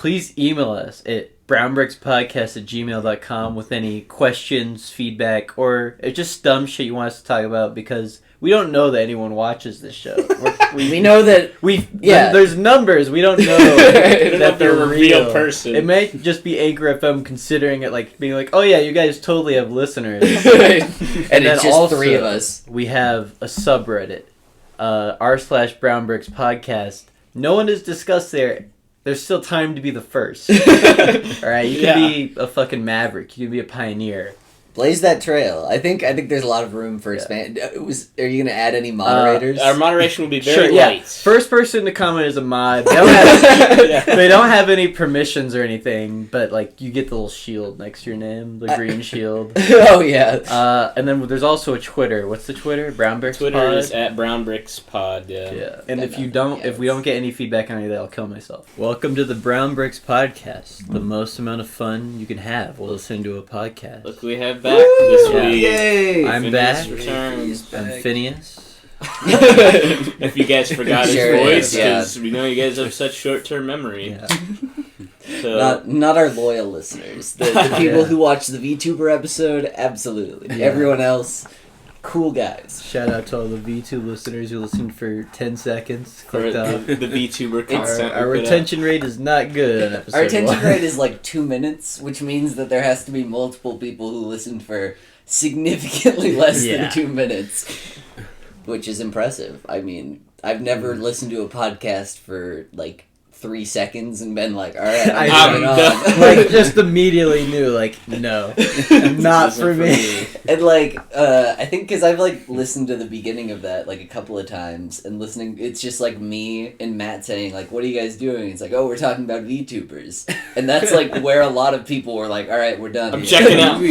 please email us at brownbrickspodcast@gmail.com with any questions, feedback, or just dumb shit you want us to talk about, because we don't know that anyone watches this show. We know that there's numbers. We don't know that they're a real person. It may just be Anchor FM considering it, like being like, oh yeah, you guys totally have listeners. And it's just also 3 of us. We have a subreddit, r/brownbrickspodcast. No one is discussed there. There's still time to be the first. Alright, you can be a fucking maverick. You can be a pioneer. Blaze that trail. I think there's a lot of room for expand. Are you gonna add any moderators? Our moderation will be very light. Yeah. First person to comment is a mod. They don't have any permissions or anything, but like you get the little shield next to your name, the green shield. Oh yeah. And then there's also a Twitter. What's the Twitter? Brownbricks Twitter Pod? is at brownbrickspod. Yeah. And if we don't get any feedback on any of that, I'll kill myself. Welcome to the Brown Bricks Podcast, the most amount of fun you can have while listening to a podcast. Look, we have back this week. Yay! I'm Phineas back. Returns. I'm Phineas. If you guys forgot his voice, yeah. because we know you guys have such short-term memory. Yeah. So, Not our loyal listeners. The people who watch the VTuber episode, absolutely. Yeah. Everyone else, cool guys. Shout out to all the VTube listeners who listened for 10 seconds. for Clicked off. the VTuber content. Our retention rate is not good on episode Our retention 1. rate is like 2 minutes, which means that there has to be multiple people who listened for significantly less than 2 minutes, which is impressive. I mean, I've never listened to a podcast for like 3 seconds and been like, all right, I'm on. Like, just immediately knew, like, no, not for me. And like, I think because I've like listened to the beginning of that like a couple of times, and listening, it's just like me and Matt saying like, "What are you guys doing?" It's like, "Oh, we're talking about VTubers," and that's like where a lot of people were like, "All right, we're done." I'm checking out.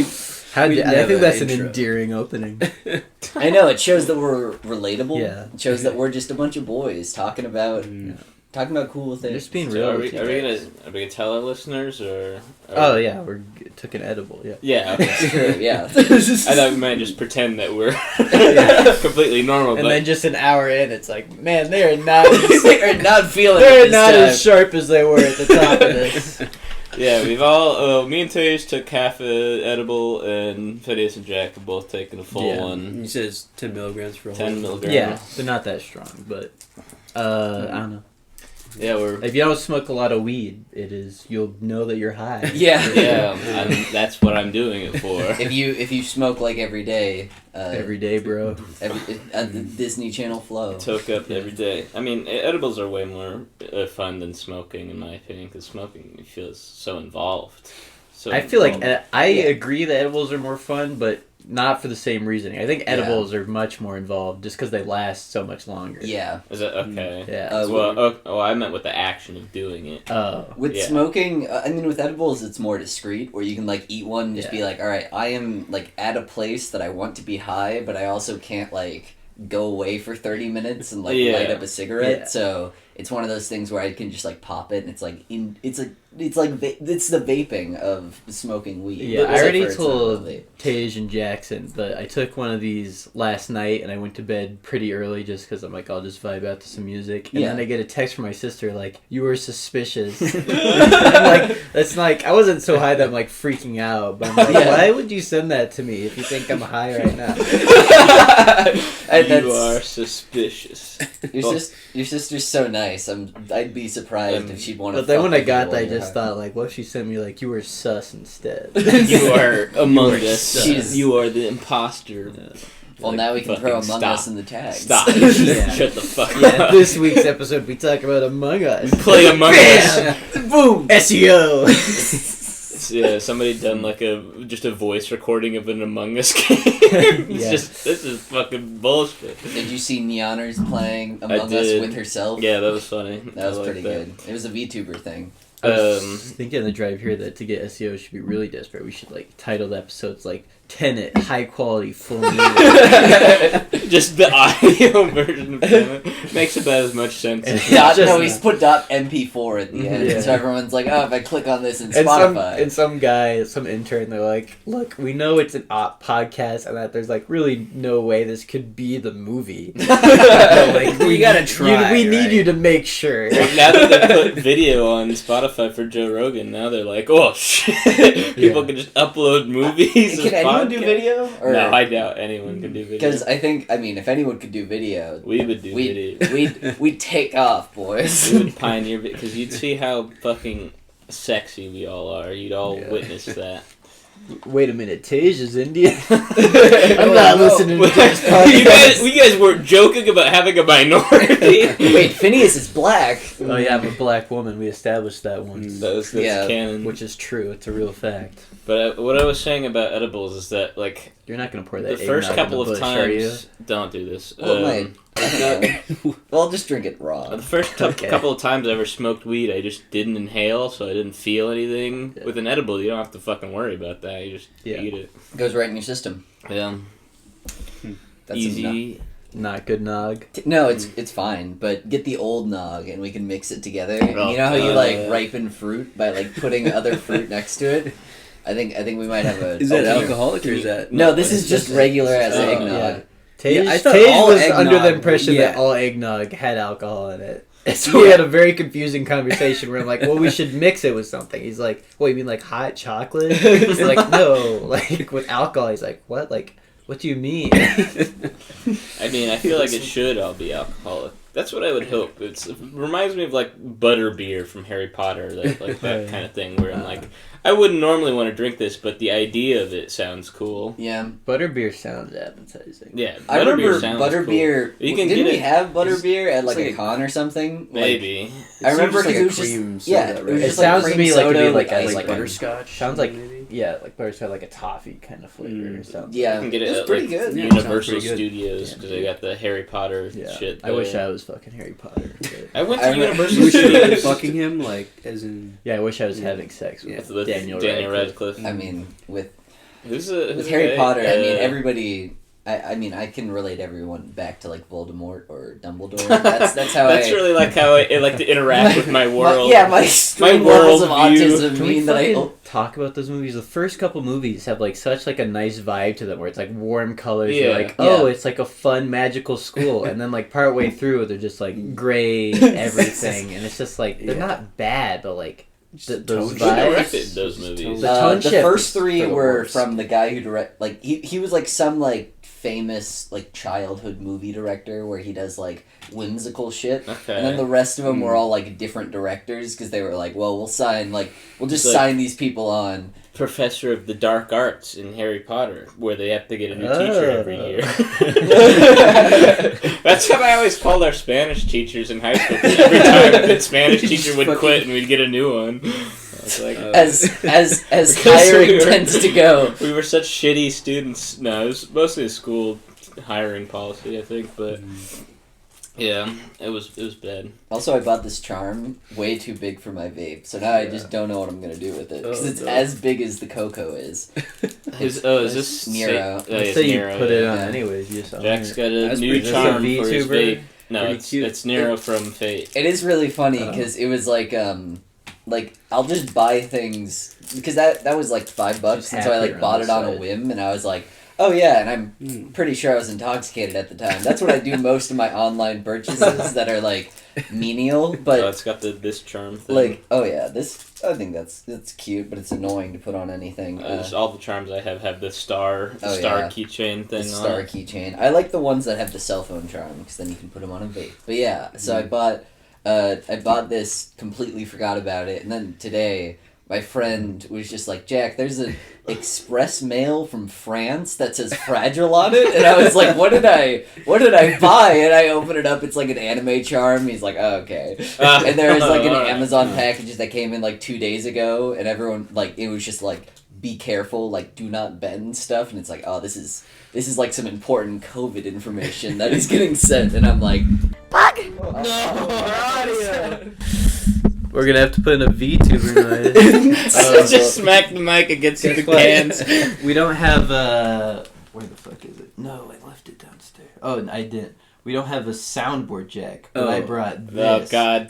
I think that's an intro. endearing opening. I know, it shows that we're relatable. Yeah. It shows that we're just a bunch of boys talking about cool things. Just being So real. are we with you gonna guys. tell our listeners or? Oh yeah, took an edible. Yeah. Yeah. Okay. True, yeah. I thought we might just pretend that we're completely normal, And but then just an hour in, it's like, man, they are not. They're not feeling it They're this not time. as sharp as they were at the top of this. yeah, we've all. Me and Tage took half a edible, and Phineas and Jack have both taken a full one. He says 10 milligrams for a 10 whole. milligrams. Yeah, they're not that strong, but I don't know. Yeah, If you don't smoke a lot of weed, you'll know that you're high. Yeah. that's what I'm doing it for. If you smoke like every day, Every day, bro. the Disney Channel flow. Toke up every day. I mean, edibles are way more fun than smoking, in my opinion, because smoking feels so involved. So I feel like I agree that edibles are more fun, but not for the same reasoning. I think edibles are much more involved just because they last so much longer. Yeah. Is it okay? Yeah. I meant with the action of doing it. With smoking, I mean, with edibles, it's more discreet, where you can, like, eat one and just be like, all right, I am, like, at a place that I want to be high, but I also can't, like, go away for 30 minutes and, like, light up a cigarette. Yeah. So it's one of those things where I can just, like, pop it, and it's, like, it's the vaping of smoking weed. Yeah, I already told Tage and Jackson, but I took one of these last night, and I went to bed pretty early just because I'm like, I'll just vibe out to some music. And then I get a text from my sister, like, you were suspicious. I'm like, that's like, I wasn't so high that I'm like freaking out, but I'm like, why would you send that to me if you think I'm high right now? You are suspicious. Your sister's so nice. I'd be surprised if she'd want to. But then when I got that, I just thought, like, what if she sent me, like, you were sus instead? You are among us. Sus. You are the imposter. Well, like, now we can throw Among stop. Us in the tags. Stop. Shut the fuck up. This week's episode, we talk about Among Us. Play Among Us. Boom! SEO! Yeah, somebody done like just a voice recording of an Among Us game. This is fucking bullshit. Did you see Neoners playing Among Us with herself? Yeah, that was funny. That was pretty good. It was a VTuber thing. I was thinking on the drive here that to get SEO should be really desperate. We should like title the episodes like Tenet, high quality, full media. Just the audio version of Tenet makes about as much sense. He's put .mp4 at the end, so everyone's like, oh, if I click on this in Spotify. And some intern, they're like, look, we know it's an op podcast and that there's like really no way this could be the movie. Like, we gotta try. We need you to make sure. Now that they put video on Spotify Spotify for Joe Rogan. Now they're like, oh shit, people can just upload movies. Can anyone do video? Or... No, I doubt anyone can do video. Because if anyone could do video, we would do video. We'd take off, boys. We would pioneer, because you'd see how fucking sexy we all are. You'd all witness that. Wait a minute, Tej is Indian? I'm not listening to this podcast. You guys were joking about having a minority. Wait, Phineas is black. Oh yeah, I'm a black woman. We established that once. That's canon. Which is true. It's a real fact. But what I was saying about edibles is that, like... You're not going to pour that the first couple of times... Don't do this. Well, I'll just drink it raw. The first couple of times I ever smoked weed, I just didn't inhale, so I didn't feel anything. Yeah. With an edible, you don't have to fucking worry about that. You just eat it. It goes right in your system. Yeah. That's easy. Not good nog. No, it's fine, but get the old nog and we can mix it together. Oh, you know how you ripen fruit by putting other fruit next to it? I think we might have a... Is that alcoholic or is that... No, this is just regular as eggnog. Yeah. Tej was under the impression that all eggnog had alcohol in it. And so we had a very confusing conversation where I'm like, well, we should mix it with something. He's like, what, you mean like hot chocolate? He's like, no, like with alcohol. He's like, what? Like, what do you mean? I mean, I feel like it should all be alcoholic. That's what I would hope. It reminds me of like butterbeer from Harry Potter, that kind of thing where I'm like, I wouldn't normally want to drink this, but the idea of it sounds cool. Yeah, butterbeer sounds appetizing. Yeah, I remember butterbeer. Cool. Didn't we have butterbeer at like a con or something? Maybe. I remember because it was just it sounds to me like it'd be like butterscotch. Sounds like like butterscotch, like a toffee kind of flavor or something. Yeah, you can get it at pretty good. Universal Studios because they got the Harry Potter shit. I wish I was fucking Harry Potter. I went to Universal Studios. Fucking him, like as in. Yeah, I wish I was having sex with Daniel Radcliffe. I mean, with who's Harry Potter, I mean, everybody. I mean, I can relate everyone back to like Voldemort or Dumbledore. That's how That's really like how I like to interact with my world. My levels of autism mean that I talk about those movies. The first couple movies have like such like a nice vibe to them, where it's like warm colors. Yeah. You're like, it's like a fun magical school, and then like partway through, they're just like gray everything, and it's just like they're not bad, but like. Those directed those movies. The first three were from the guy who direct. Like he was like some like famous like childhood movie director where he does like whimsical shit. Okay. And then the rest of them were all like different directors because they were like, well, we'll just sign these people on. Professor of the Dark Arts in Harry Potter, where they have to get a new teacher every year. That's how I always called our Spanish teachers in high school. Every time the Spanish teacher would quit and we'd get a new one. Like, as hiring tends to go. We were such shitty students. No, it was mostly a school hiring policy, I think, but yeah, it was bad. Also, I bought this charm way too big for my vape, so now I just don't know what I'm gonna do with it because it's as big as the cocoa is. Is this Nero? So you put it on anyways. Jack's got a new charm for his vape. No, it's Nero from Fate. It is really funny because it was like I'll just buy things because that was like $5, and so I like bought it on a whim, and I was like, oh yeah, and I'm pretty sure I was intoxicated at the time. That's what I do most of my online purchases that are like menial, but it's got this charm thing. Like, oh yeah, I think that's cute, but it's annoying to put on anything. All the charms I have the star keychain thing. Star keychain. I like the ones that have the cell phone charm because then you can put them on a vape. But yeah, so I bought this, completely forgot about it, and then today my friend was just like, Jack, there's an express mail from France that says fragile on it, and I was like, what did I buy? And I open it up, it's like an anime charm. He's like, oh, okay. And there was like an Amazon package that came in like 2 days ago, and everyone like, it was just like, be careful, like do not bend stuff, and it's like, oh, this is like some important COVID information that is getting sent, and I'm like, fuck! No, we're gonna have to put in a VTuber noise. Just smack the mic against the cans. We don't have where the fuck is it? No, I left it downstairs. Oh, I didn't. We don't have a soundboard jack, but I brought this. Oh god.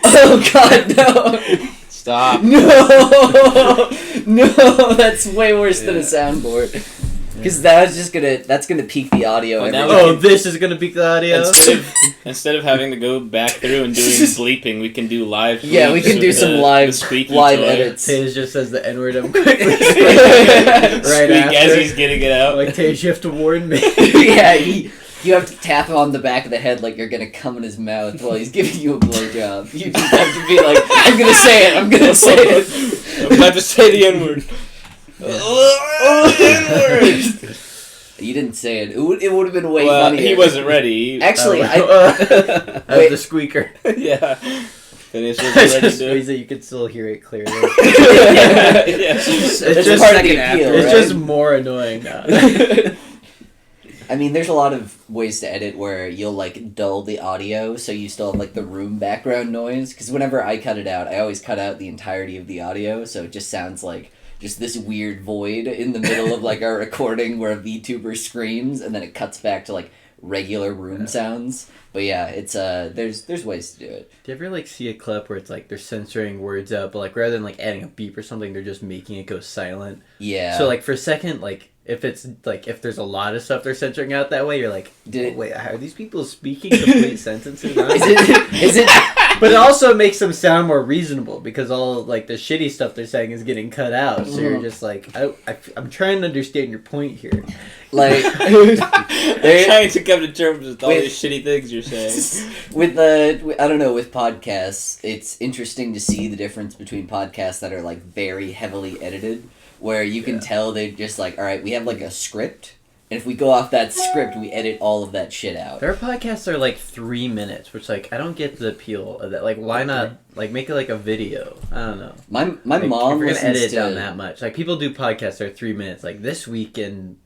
Oh god, no! Stop. No, that's way worse than a soundboard. Because that's gonna peak the audio. This is gonna peak the audio. Instead of having to go back through and doing bleeping, we can do live. Yeah, we can do some live edits. Tage just says the N word. I'm quickly right after. As he's getting it out. Like, Tage, you have to warn me. Yeah, you have to tap him on the back of the head like you're gonna come in his mouth while he's giving you a blowjob. You just have to be like, I'm gonna say it. I'm about to say the N-word. N-word. You didn't say it. It would have been way funnier. He wasn't ready. Actually, I was the squeaker. Yeah. Dennis wasn't ready to. That you could still hear it clearly. It's just part of the appeal, It's just more annoying now. I mean, there's a lot of ways to edit where you'll, like, dull the audio so you still have, like, the room background noise. Because whenever I cut it out, I always cut out the entirety of the audio, so it just sounds like just this weird void in the middle of, like, our recording where a VTuber screams, and then it cuts back to, like, regular room sounds. But yeah, it's, there's ways to do it. Do you ever, like, see a clip where it's, like, they're censoring words out, but, like, rather than, like, adding a beep or something, they're just making it go silent? Yeah. So, like, for a second, like, if it's, like, if there's a lot of stuff they're censoring out that way, you're like, wait, are these people speaking complete sentences? Is it? But it also makes them sound more reasonable, because all, like, the shitty stuff they're saying is getting cut out, so you're just like, I'm trying to understand your point here. Like, they're trying to come to terms with all these shitty things you're saying. With podcasts, it's interesting to see the difference between podcasts that are, like, very heavily edited, where you can tell they're just like, all right, we have, like, a script, and if we go off that script, we edit all of that shit out. Their podcasts are, like, 3 minutes, which, like, I don't get the appeal of that. Like, why not, like, make it, like, a video? I don't know. My like, mom if we're gonna edit listens down to... that much. Like, people do podcasts that are 3 minutes. Like, this week in...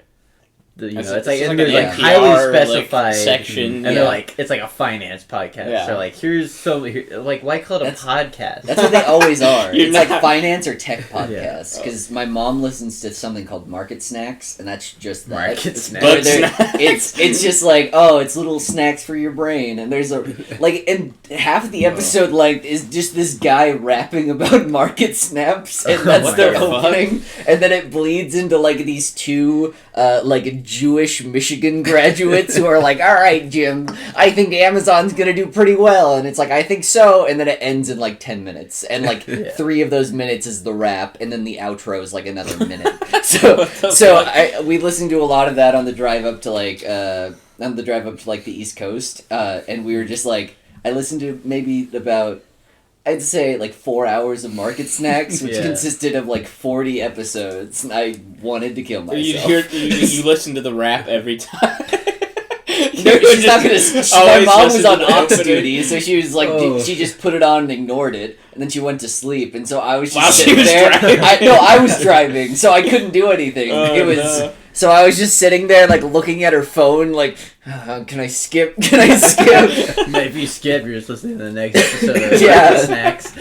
it's like, and there's, like, NPR, highly specified... like, section. And they're like, it's like a finance podcast. Yeah. So, like, like, why call it a podcast? That's what they always are. It's not... like finance or tech podcasts. Because my mom listens to something called Market Snacks, and that's just that. Market Snacks. It's just like, oh, it's little snacks for your brain. And there's a... Like, and half of the episode, like, is just this guy rapping about market snaps, and that's their opening. And then it bleeds into, like, these two, like, Jewish Michigan graduates who are like, all right, Jim, I think Amazon's gonna do pretty well. And it's like, I think so. And then it ends in like 10 minutes. And like 3 of those minutes is the rap. And then the outro is like another minute. We listened to a lot of that on the drive up to like, the East Coast. And we were just like, I listened to maybe about, I'd say like 4 hours of Market Snacks, which consisted of like 40 episodes, and I wanted to kill myself. You listen to the rap every time. No, she's not gonna. My mom was on aux duty, so she was like, she just put it on and ignored it, and then she went to sleep, and so I was just sitting there. I was driving, so I couldn't do anything. So I was just sitting there, like, looking at her phone, like, can I skip? Can I skip? Maybe you skip, you're just listening to the next episode of Market Snacks.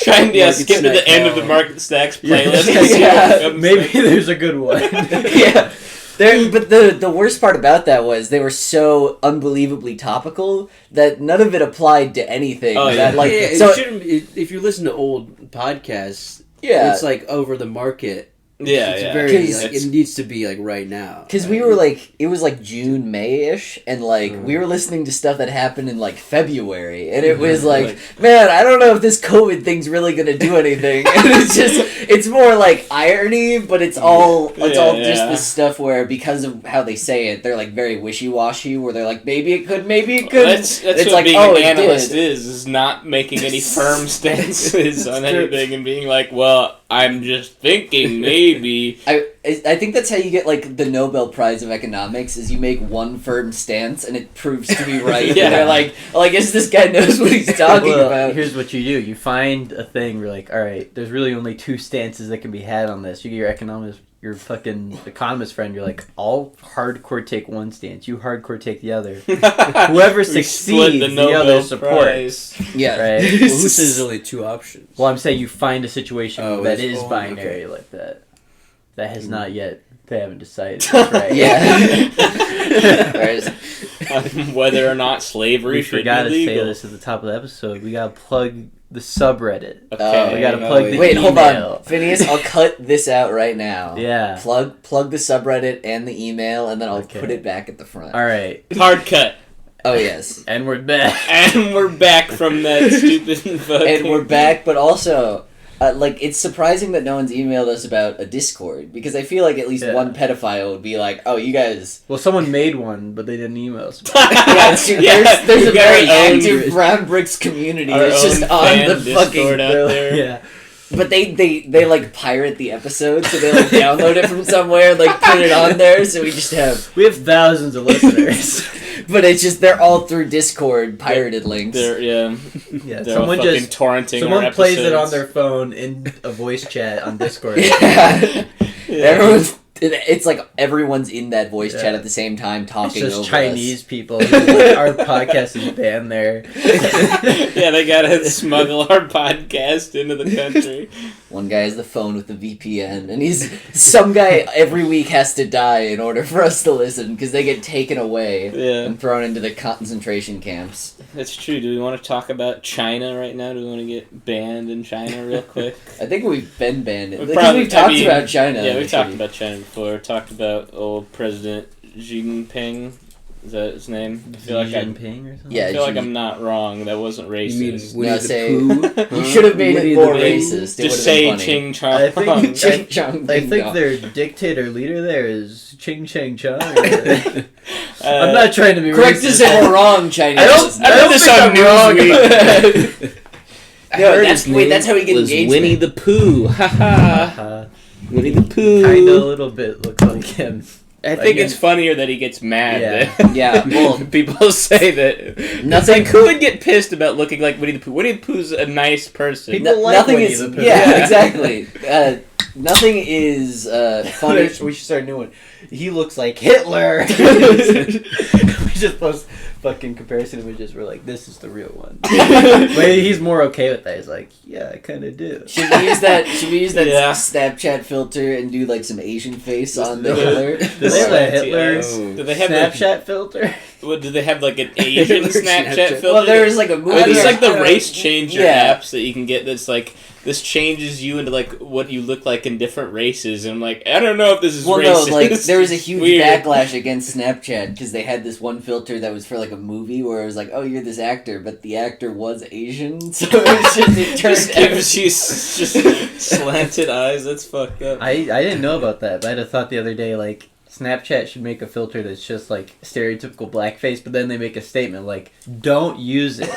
Trying to skip to the end of the Market Snacks playlist. Maybe there's a good one. Yeah. But the worst part about that was they were so unbelievably topical that none of it applied to anything. If you listen to old podcasts, it's like over the market. It's very, like, it needs to be like right now. Because we were like, it was like June, May-ish, and like we were listening to stuff that happened in like February, and it was like, man, I don't know if this COVID thing's really gonna do anything. And it's more like irony, but it's all just this stuff where because of how they say it, they're like very wishy-washy, where they're like, maybe it could, maybe it could. That's what like, being an analyst is not making any firm stances on anything and being like, well, I'm just thinking maybe. I think that's how you get like the Nobel Prize of Economics is you make one firm stance and it proves to be right. And they're like, well, I guess this guy knows what he's talking about. Here's what you do. You find a thing where like, all right, there's really only 2 stances that can be had on this. You get your fucking economist friend, you're like, I'll hardcore take one stance, you hardcore take the other. Whoever succeeds, the other supports. Yeah. Right? Well, who says there's only 2 options? Well, I'm saying you find a situation that is binary like that. That has not yet, they haven't decided. Right? Yeah. Whether or not slavery should be legal. We forgot to say this at the top of the episode. We gotta plug the subreddit. Okay. We gotta plug the Wait, email. hold on. Phineas, I'll cut this out right now. Yeah. Plug the subreddit and the email, and then I'll put it back at the front. Alright. Hard cut. Oh, yes. And we're back. And we're back from that stupid fucking... And we're back, but also... it's surprising that no one's emailed us about a Discord, because I feel like at least one pedophile would be like, oh, you guys... Well, someone made one, but they didn't email us. There's a very active Brown Bricks community that's just on the fucking... Discord out there. Yeah. But they like pirate the episode, so they like download it from somewhere, like put it on there, so we just have... We have thousands of listeners. But it's just, they're all through Discord pirated links. Yeah. Yeah, They're someone all fucking just torrenting someone plays it on their phone in a voice chat on Discord. Yeah. It's like everyone's in that voice chat at the same time talking it's just over Chinese us. people. Our podcast is banned there. Yeah, they gotta smuggle our podcast into the country. One guy has the phone with the VPN, and some guy every week has to die in order for us to listen, because they get taken away and thrown into the concentration camps. That's true. Do we want to talk about China right now? Do we want to get banned in China real quick? I think we've been banned. We've talked about China. Yeah, we've talked about China before. Talked about old President Xi Jinping. Is that his name? I feel like Jinping or something? Yeah, I feel like I'm not wrong. That wasn't racist. You should have made it more racist. Just say Ching Chong. I think I think their dictator leader there is Ching Chang Chong. I'm not trying to be correct racist. us if we're wrong, Chinese. I read this on Newsweek. That's how he gets engagement. Winnie the Pooh. Haha. Winnie the Pooh. Kinda a little bit looks like him. I think it's funnier that he gets mad. Yeah. Well, people say that. Nothing. Who would get pissed about looking like Winnie the Pooh? Winnie the Pooh's a nice person. People like nothing Winnie is. the Pooh. Yeah, exactly. Nothing is funny. We should start a new one. He looks like Hitler. We just post fucking comparison images. We're like, this is the real one. But he's more okay with that. He's like, yeah, I kind of do. Should we use that Snapchat filter and do like some Asian face on the Hitler? Does they have a Hitler Do they have Snapchat filter? What, do they have like an Asian Snapchat filter? Well, there's like a movie. There's like the race changer apps that you can get that's like, this changes you into like what you look like in different races, and I'm like, I don't know if this is racist. No, like there was a huge backlash against Snapchat because they had this one filter that was for like a movie where it was like, oh, you're this actor, but the actor was Asian, so it just gives you just slanted eyes. That's fucked up. I didn't know about that, but I'd have thought the other day like Snapchat should make a filter that's just like stereotypical blackface, but then they make a statement like, don't use it.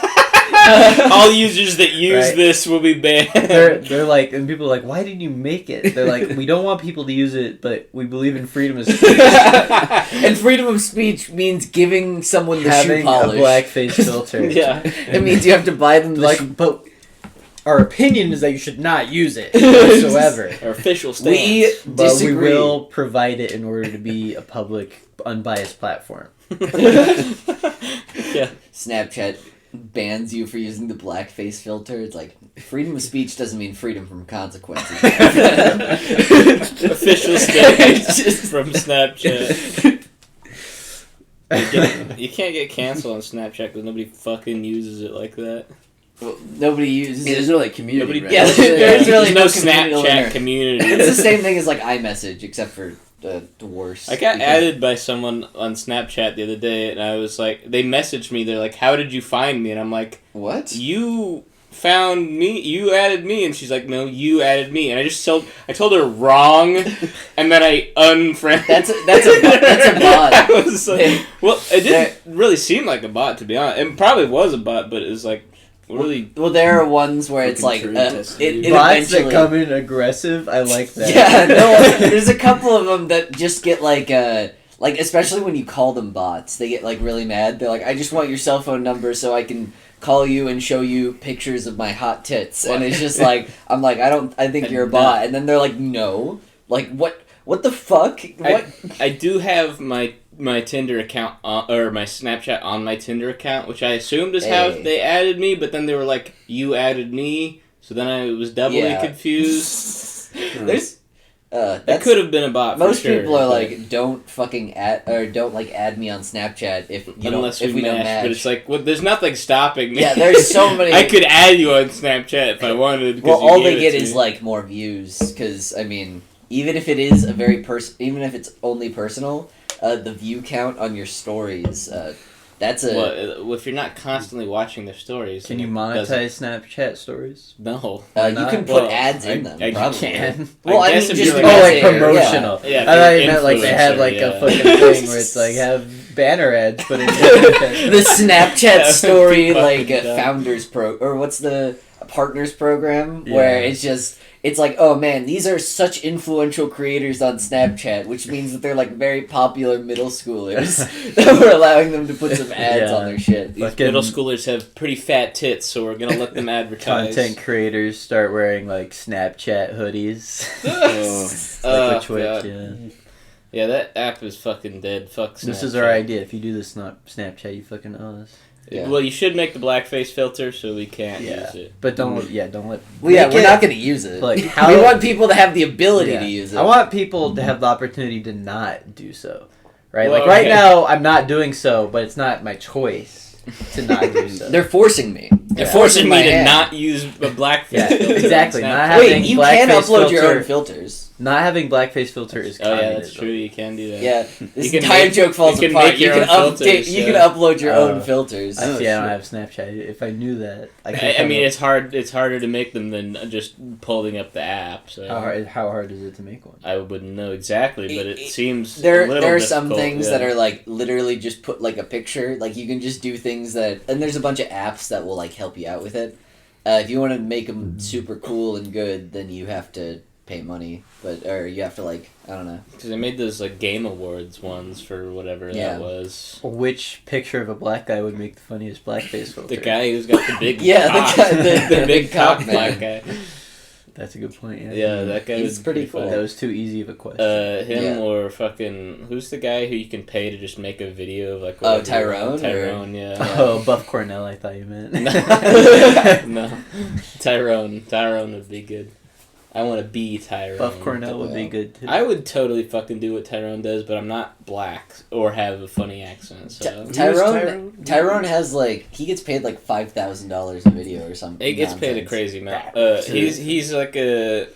All users that use this will be banned. They're like, and people are like, why did you make it? They're like, we don't want people to use it, but we believe in freedom of speech. And freedom of speech means giving someone the having shoe polish. A blackface filter. Yeah, it means you have to buy them but our opinion is that you should not use it whatsoever. Our official stance. But we will provide it in order to be a public, unbiased platform. Yeah. Snapchat bans you for using the blackface filter. It's like, freedom of speech doesn't mean freedom from consequences. Official stance from Snapchat. You can't get canceled on Snapchat because nobody fucking uses it like that. Well, nobody uses it. There's no like community. Right? Yeah, there's really no community Snapchat community. It's the same thing as like iMessage, except for the worse. I got added by someone on Snapchat the other day, and I was like, they messaged me. They're like, "How did you find me?" And I'm like, "What? You found me? You added me?" And she's like, "No, you added me." And I told her wrong, and then I unfriended. That's a bot. I was like, well, it didn't really seem like a bot, to be honest. It probably was a bot, but it was like. Really? Well, there are ones where it's like it bots eventually... that come in aggressive. I like that. Yeah, no. There's a couple of them that just get like especially when you call them bots, they get like really mad. They're like, I just want your cell phone number so I can call you and show you pictures of my hot tits. And it's just like, I'm like, I think you're a bot. And then they're like, no, like what the fuck? What? I do have my Tinder account or my Snapchat on my Tinder account, which I assumed is how they added me, but then they were like, you added me, so then I was doubly confused. There's That could have been a bot. Most for sure, people are like, don't fucking add me on Snapchat if we don't match. But it's like, well, there's nothing stopping me. Yeah, there's so many. I could add you on Snapchat if I wanted. Well, all they get is like more views, because I mean, even if it is even if it's only personal, the view count on your stories. That's a. Well, if you're not constantly watching their stories, can you monetize Snapchat stories? No, you can put ads in them. You can. Well, I mean, just like promotional. Yeah, I thought you meant like they had like a fucking thing where it's like have banner ads, but it's the Snapchat story like founders or what's the partners program where it's like, oh man, these are such influential creators on Snapchat, which means that they're like very popular middle schoolers that we're allowing them to put some ads on their shit. These middle schoolers have pretty fat tits, so we're gonna let them advertise. Content creators start wearing like Snapchat hoodies. Like Twitch, yeah, that app is fucking dead. Fuck Snapchat. This is our idea. If you do this Snapchat, you fucking owe us. Yeah. Well, you should make the blackface filter so we can't use it. But don't let. Well, we're not going to use it. Like, we want people to have the ability to use it. I want people to have the opportunity to not do so. Right? Well, like, right now, I'm not doing so, but it's not my choice to not do so. They're forcing me. They're forcing me to not use a blackface filter. Exactly. Wait, you can upload your own filters. Not having blackface filter is communism. Yeah, that's true. You can do that. Yeah, this entire joke falls apart. You can upload your own filters. I don't have Snapchat. If I knew that, I mean, it's hard. It's harder to make them than just pulling up the app. So how hard is it to make one? I wouldn't know exactly, but it seems there are some things that are like literally just put like a picture. Like you can just do things that, and there's a bunch of apps that will like help you out with it. If you want to make them super cool and good, then you have to pay money, or you have to like, I don't know. Because they made those like Game Awards ones for whatever that was. Which picture of a black guy would make the funniest blackface filter? The guy who's got the big the big cock black guy. That's a good point. Yeah, that guy was pretty cool. That was too easy of a question. Him or fucking who's the guy who you can pay to just make a video of like? Tyrone. Tyrone, yeah. Oh, Buff Cornell. I thought you meant. No, Tyrone would be good. I want to be Tyrone. Buff Cornell would be good too. I would totally fucking do what Tyrone does, but I'm not black or have a funny accent. So Tyrone has like he gets paid like $5,000 a video or something. He gets paid a crazy amount. He's like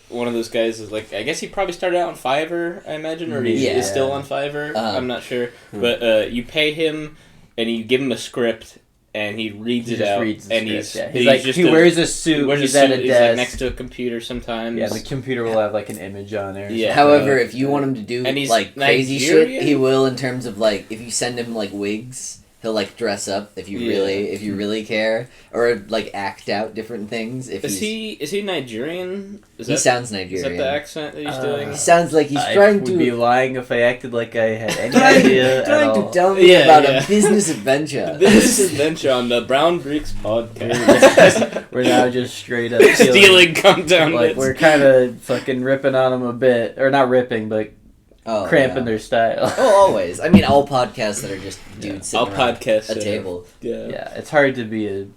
one of those guys. Is like I guess he probably started out on Fiverr, I imagine, or he is still on Fiverr. I'm not sure, but you pay him and you give him a script. And he reads it out, and he's like he wears a suit. He's at a desk. He's like next to a computer sometimes. Yeah, the computer will have like an image on there. Yeah. However, if you want him to do like crazy shit, he will. In terms of like, if you send him like wigs, he'll like dress up if you really care, or like act out different things. Is he Nigerian? He sounds Nigerian. Is that the accent that he's doing? He sounds like he's trying to. I would be lying if I acted like I had any idea. Trying to tell me about a business adventure. Business adventure on the Brown Bricks podcast. We're now just straight up stealing content. Like we're kind of fucking ripping on them a bit, or not ripping, but. Cramping their style. Oh, always. I mean, all podcasts that are just dudes sitting around a table. Yeah, it's hard to be a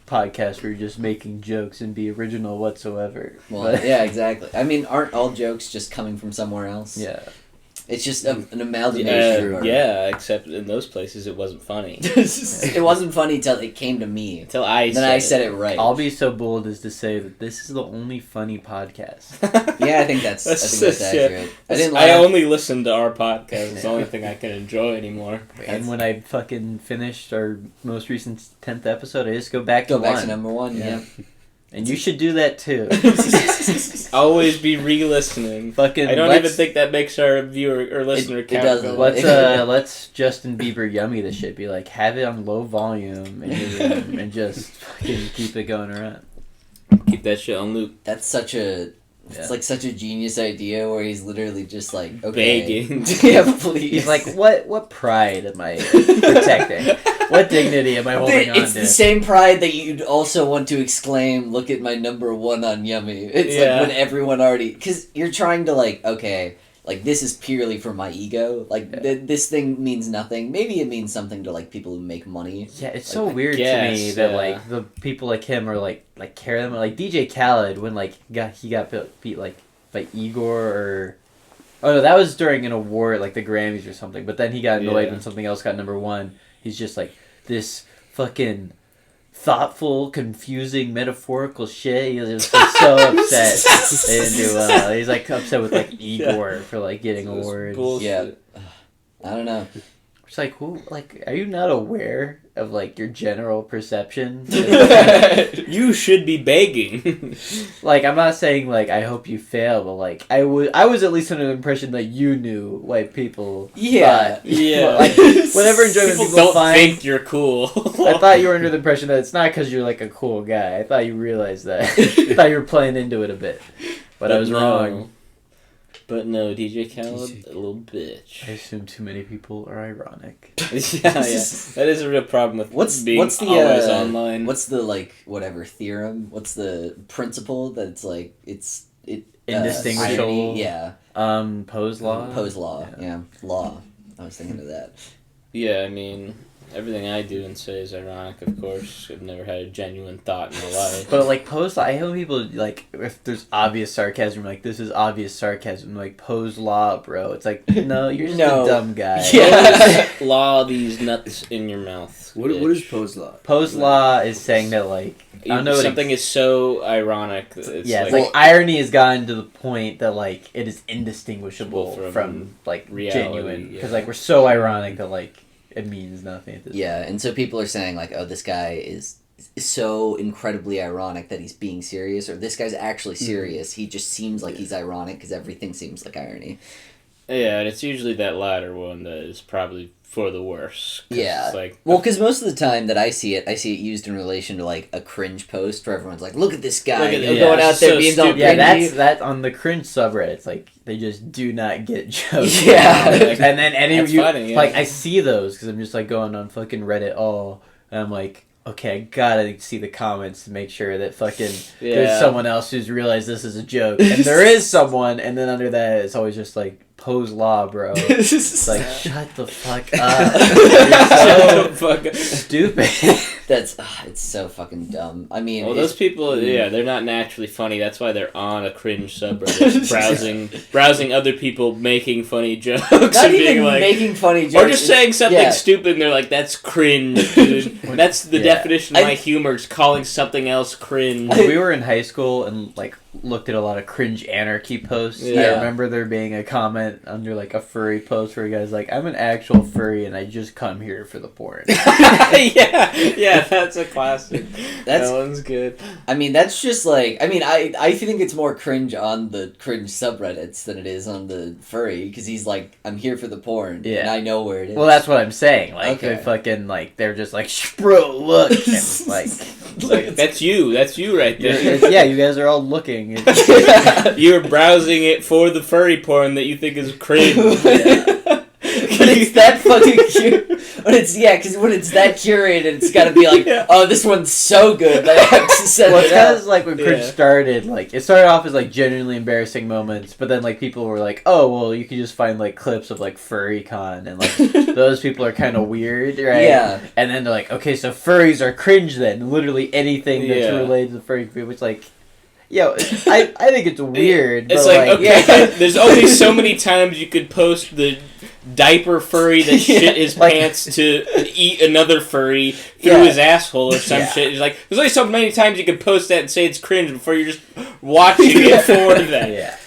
podcast where you're just making jokes and be original whatsoever. Well, yeah, exactly. I mean, aren't all jokes just coming from somewhere else? Yeah. It's just an amalgamation. Yeah, except in those places it wasn't funny. It wasn't funny till it came to me. Till I said it right. I'll be so bold as to say that this is the only funny podcast. Yeah, I think that's accurate. I only listen to our podcast. It's the only thing I can enjoy anymore. And when I fucking finished our most recent 10th episode, I just go back to number one. Yeah. And you should do that too. Always be re-listening. Fucking. I don't even think that makes our viewer or listener count. It doesn't. Let's Justin Bieber yummy this shit. Be like, have it on low volume and just fucking keep it going around. Keep that shit on loop. That's such a. It's like such a genius idea where he's literally just like, okay. Begging. Yeah, please. He's like, what pride am I protecting? What dignity am I holding on to? It's the same pride that you'd also want to exclaim, look at my number one on Yummy. It's like when everyone already... Because you're trying to like, okay, like this is purely for my ego. Like this thing means nothing. Maybe it means something to like people who make money. Yeah, it's like, so weird to me that like the people like him are like care them. Like DJ Khaled when like he got beat like by Igor or Oh no, that was during an award, like the Grammys or something. But then he got annoyed when something else got number one. He's just like, this fucking thoughtful, confusing, metaphorical shit. He was just so upset. They didn't do well. He's like upset with like Igor for like getting awards. Bullshit. Yeah, I don't know. It's like, who? Like, are you not aware of like your general perception? You should be begging. Like, I'm not saying like I hope you fail, but like I was at least under the impression that you knew white people. Yeah, yeah. Like, whatever enjoyment people don't find, think you're cool. I thought you were under the impression that it's not because you're like a cool guy. I thought you realized that. I thought you were playing into it a bit, but I was wrong. But no, DJ Khaled, a little bitch. I assume too many people are ironic. yeah. That is a real problem with what's the always online. What's the like whatever theorem? What's the principle that's like indistinguishable? Yeah. Poe's law. Poe's law. Yeah. Law. I was thinking of that. Yeah, I mean, everything I do and say is ironic, of course. I've never had a genuine thought in my life. But, like, Poe's law, I hate when people, like, if there's obvious sarcasm, like, this is obvious sarcasm, like, Poe's law, bro. It's like, no, you're just a dumb guy. Yeah. Law these nuts in your mouth. What is Poe's law? Poe's law is saying that, like, I don't know something is so ironic. It's like irony has gotten to the point that, like, it is indistinguishable from like, reality, genuine. Because, like, we're so ironic that, like, it means nothing at this point. And so people are saying, like, oh, this guy is so incredibly ironic that he's being serious, or this guy's actually serious. He just seems like he's ironic because everything seems like irony. Yeah, and it's usually that latter one that is probably for the worse. Yeah. Like, well, because most of the time that I see it used in relation to, like, a cringe post where everyone's like, look at this guy going out there being all cringy. Yeah, that's on the cringe subreddits. Like, they just do not get jokes. Yeah. And then funny, like, I see those because I'm just, like, going on fucking Reddit and I'm like, okay, I gotta see the comments to make sure that fucking there's someone else who's realized this is a joke. And there is someone, and then under that, it's always just like, Poe's law, bro. It's like, shut the fuck up. You're so stupid. It's so fucking dumb. I mean, well, those people, they're not naturally funny. That's why they're on a cringe subreddit, browsing other people making funny jokes. Not and even being like, making funny jokes. Or just saying something stupid, and they're like, that's cringe, dude. That's the definition of my humor, is calling something else cringe. We were in high school and, like, looked at a lot of cringe anarchy posts. I remember there being a comment under, like, a furry post where a guy's like, I'm an actual furry and I just come here for the porn. yeah, that's a classic. That one's good. I mean, that's just like, I mean, I think it's more cringe on the cringe subreddits than it is on the furry, because he's like, I'm here for the porn, and I know where it is. Well, that's what I'm saying. Like, they fucking, like, they're just like, bro, look, and, like that's you right there. Yeah, you guys are all looking. You're browsing it for the furry porn that you think is cringe. But it's that fucking cute. Because when it's that curated, it's gotta be like, oh, this one's so good that I have to send it out. Because, like, when cringe started, like, it started off as, like, genuinely embarrassing moments, but then, like, people were like, oh, well, you can just find, like, clips of, like, FurryCon, and, like, those people are kind of weird, right? Yeah. And then they're like, okay, so furries are cringe then. Literally anything that's related to the furry people, it's like, yo, I think it's weird. It's but like, okay, there's only so many times you could post the diaper furry that shit his pants to eat another furry through his asshole or some shit. It's like, there's only so many times you can post that and say it's cringe before you're just watching it for that.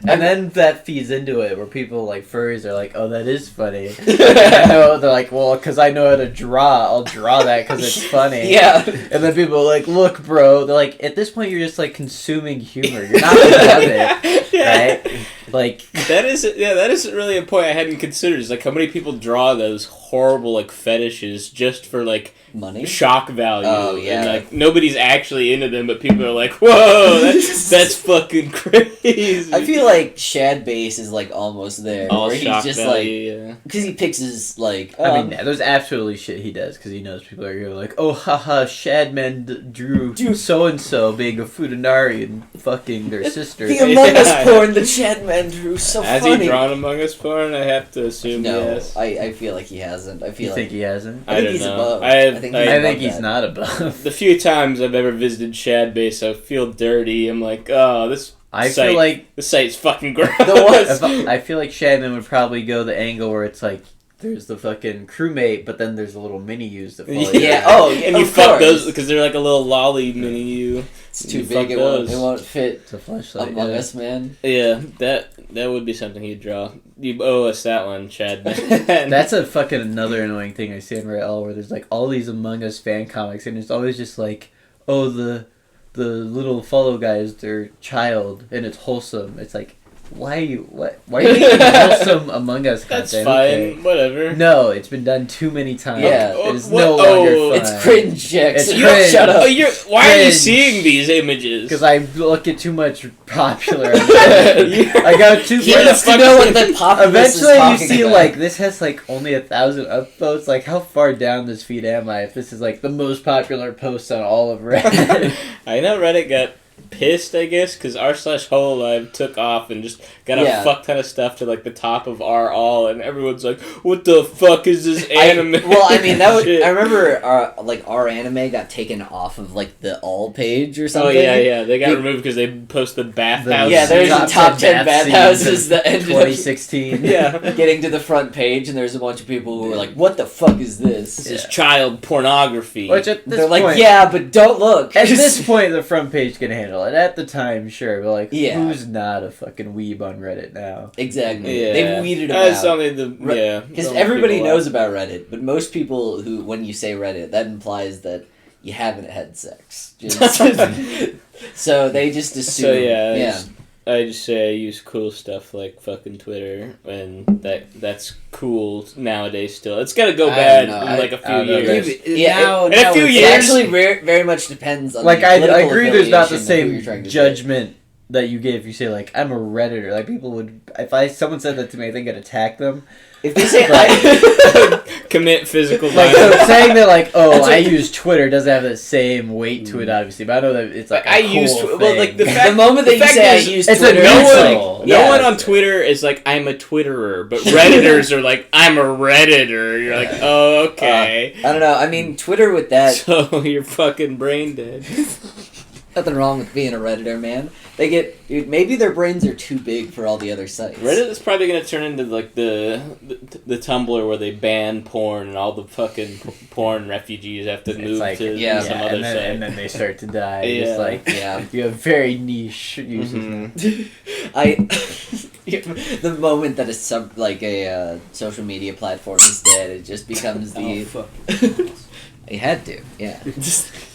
And then that feeds into it where people, like, furries are like, oh, that is funny. They're like, well, because I know how to draw, I'll draw that because it's funny. Yeah. And then people are like, look, bro. They're like, at this point, you're just, like, consuming humor. You're not above it, right? Like, that is really a point I hadn't considered. Is like how many people draw those horrible, like, fetishes just for, like, money, shock value. Oh yeah, and, like, nobody's actually into them, but people are like, whoa, that's fucking crazy. I feel like Shad Base is, like, almost there. All where shock he's just value, like, because he picks his, like, I mean, there's absolutely shit he does because he knows people are gonna go like, oh, haha, Shadman drew so and so being a Futanari and fucking their sister. The Among Us porn that Shadman drew so Has funny. Has he drawn Among Us porn? I have to assume yes. I feel like he hasn't. I feel you think he hasn't? I think he's above. I think he's not above. The few times I've ever visited Shad Base, I feel dirty. I'm like, oh, this I feel like the site's fucking gross. I feel like Shannon would probably go the angle where it's like there's the fucking crewmate, but then there's the little mini U's that follow you. And you fuck those because they're like a little lolly mini U. It's too big. It won't fit. It's a flashlight. Among Us, man. Yeah, that would be something you'd draw. You owe us that one, Chad. That's a fucking another annoying thing I see in Reddit where there's like all these Among Us fan comics, and it's always just like, oh, the little follow guy is their child, and it's wholesome. It's like, why are you making wholesome Among Us content? That's fine, whatever. No, it's been done too many times. Yeah. It is no longer fun. It's cringe, Jackson. Shut up. Why are you seeing these images? Because I look at too much popular. I got too much. To know what the popular Eventually you see about. like, this has like only 1,000 upvotes. Like, how far down this feed am I if this is like the most popular post on all of Reddit? I know Reddit got pissed, I guess, because r/hololive took off and just got a fuck ton of stuff to like the top of r all, and everyone's like, "What the fuck is this anime?" I remember our anime got taken off of like the all page or something. Oh yeah, they got removed because they posted bathhouse. Yeah, there's a top 10 bathhouses that ended 2016. getting to the front page, and there's a bunch of people who were like, "What the fuck is this?" This is child pornography. Which at this They're point, like, "Yeah, but don't look." At this point, the front page can handle it. At the time, sure, but like, Yeah. who's not a fucking weeb on Reddit now? Exactly. Yeah. They've weeded them That's out. only Because everybody knows about Reddit, but most people who, when you say Reddit, that implies that you haven't had sex. So they just assume. So yeah. I just say I use cool stuff like fucking Twitter, and that's cool nowadays still. It's gotta go bad in like a few years. In a few years. It actually very much depends on like, the I agree there's not the affiliation of who you're same trying to judgment that you get if you say, like, I'm a Redditor. Like, people would... If someone said that to me, I think I'd attack them. If they say commit physical like, violence. so saying that, like, I use Twitter doesn't have the same weight to it, obviously. But I know that it's like I cool use thing. well, like the moment that you say I use it's Twitter, a neutral. No one on Twitter is like, I'm a Twitterer, but Redditors are like, I'm a Redditor. You're like, oh, okay. I don't know. I mean, Twitter with that. So you're fucking brain dead. Nothing wrong with being a Redditor, man. Dude, maybe their brains are too big for all the other sites. Reddit is probably going to turn into like the Tumblr where they ban porn and all the fucking porn refugees have to move to some other site. And then they start to die. Yeah. It's like, you have very niche uses. The moment that a social media platform is dead, it just becomes It had to, yeah.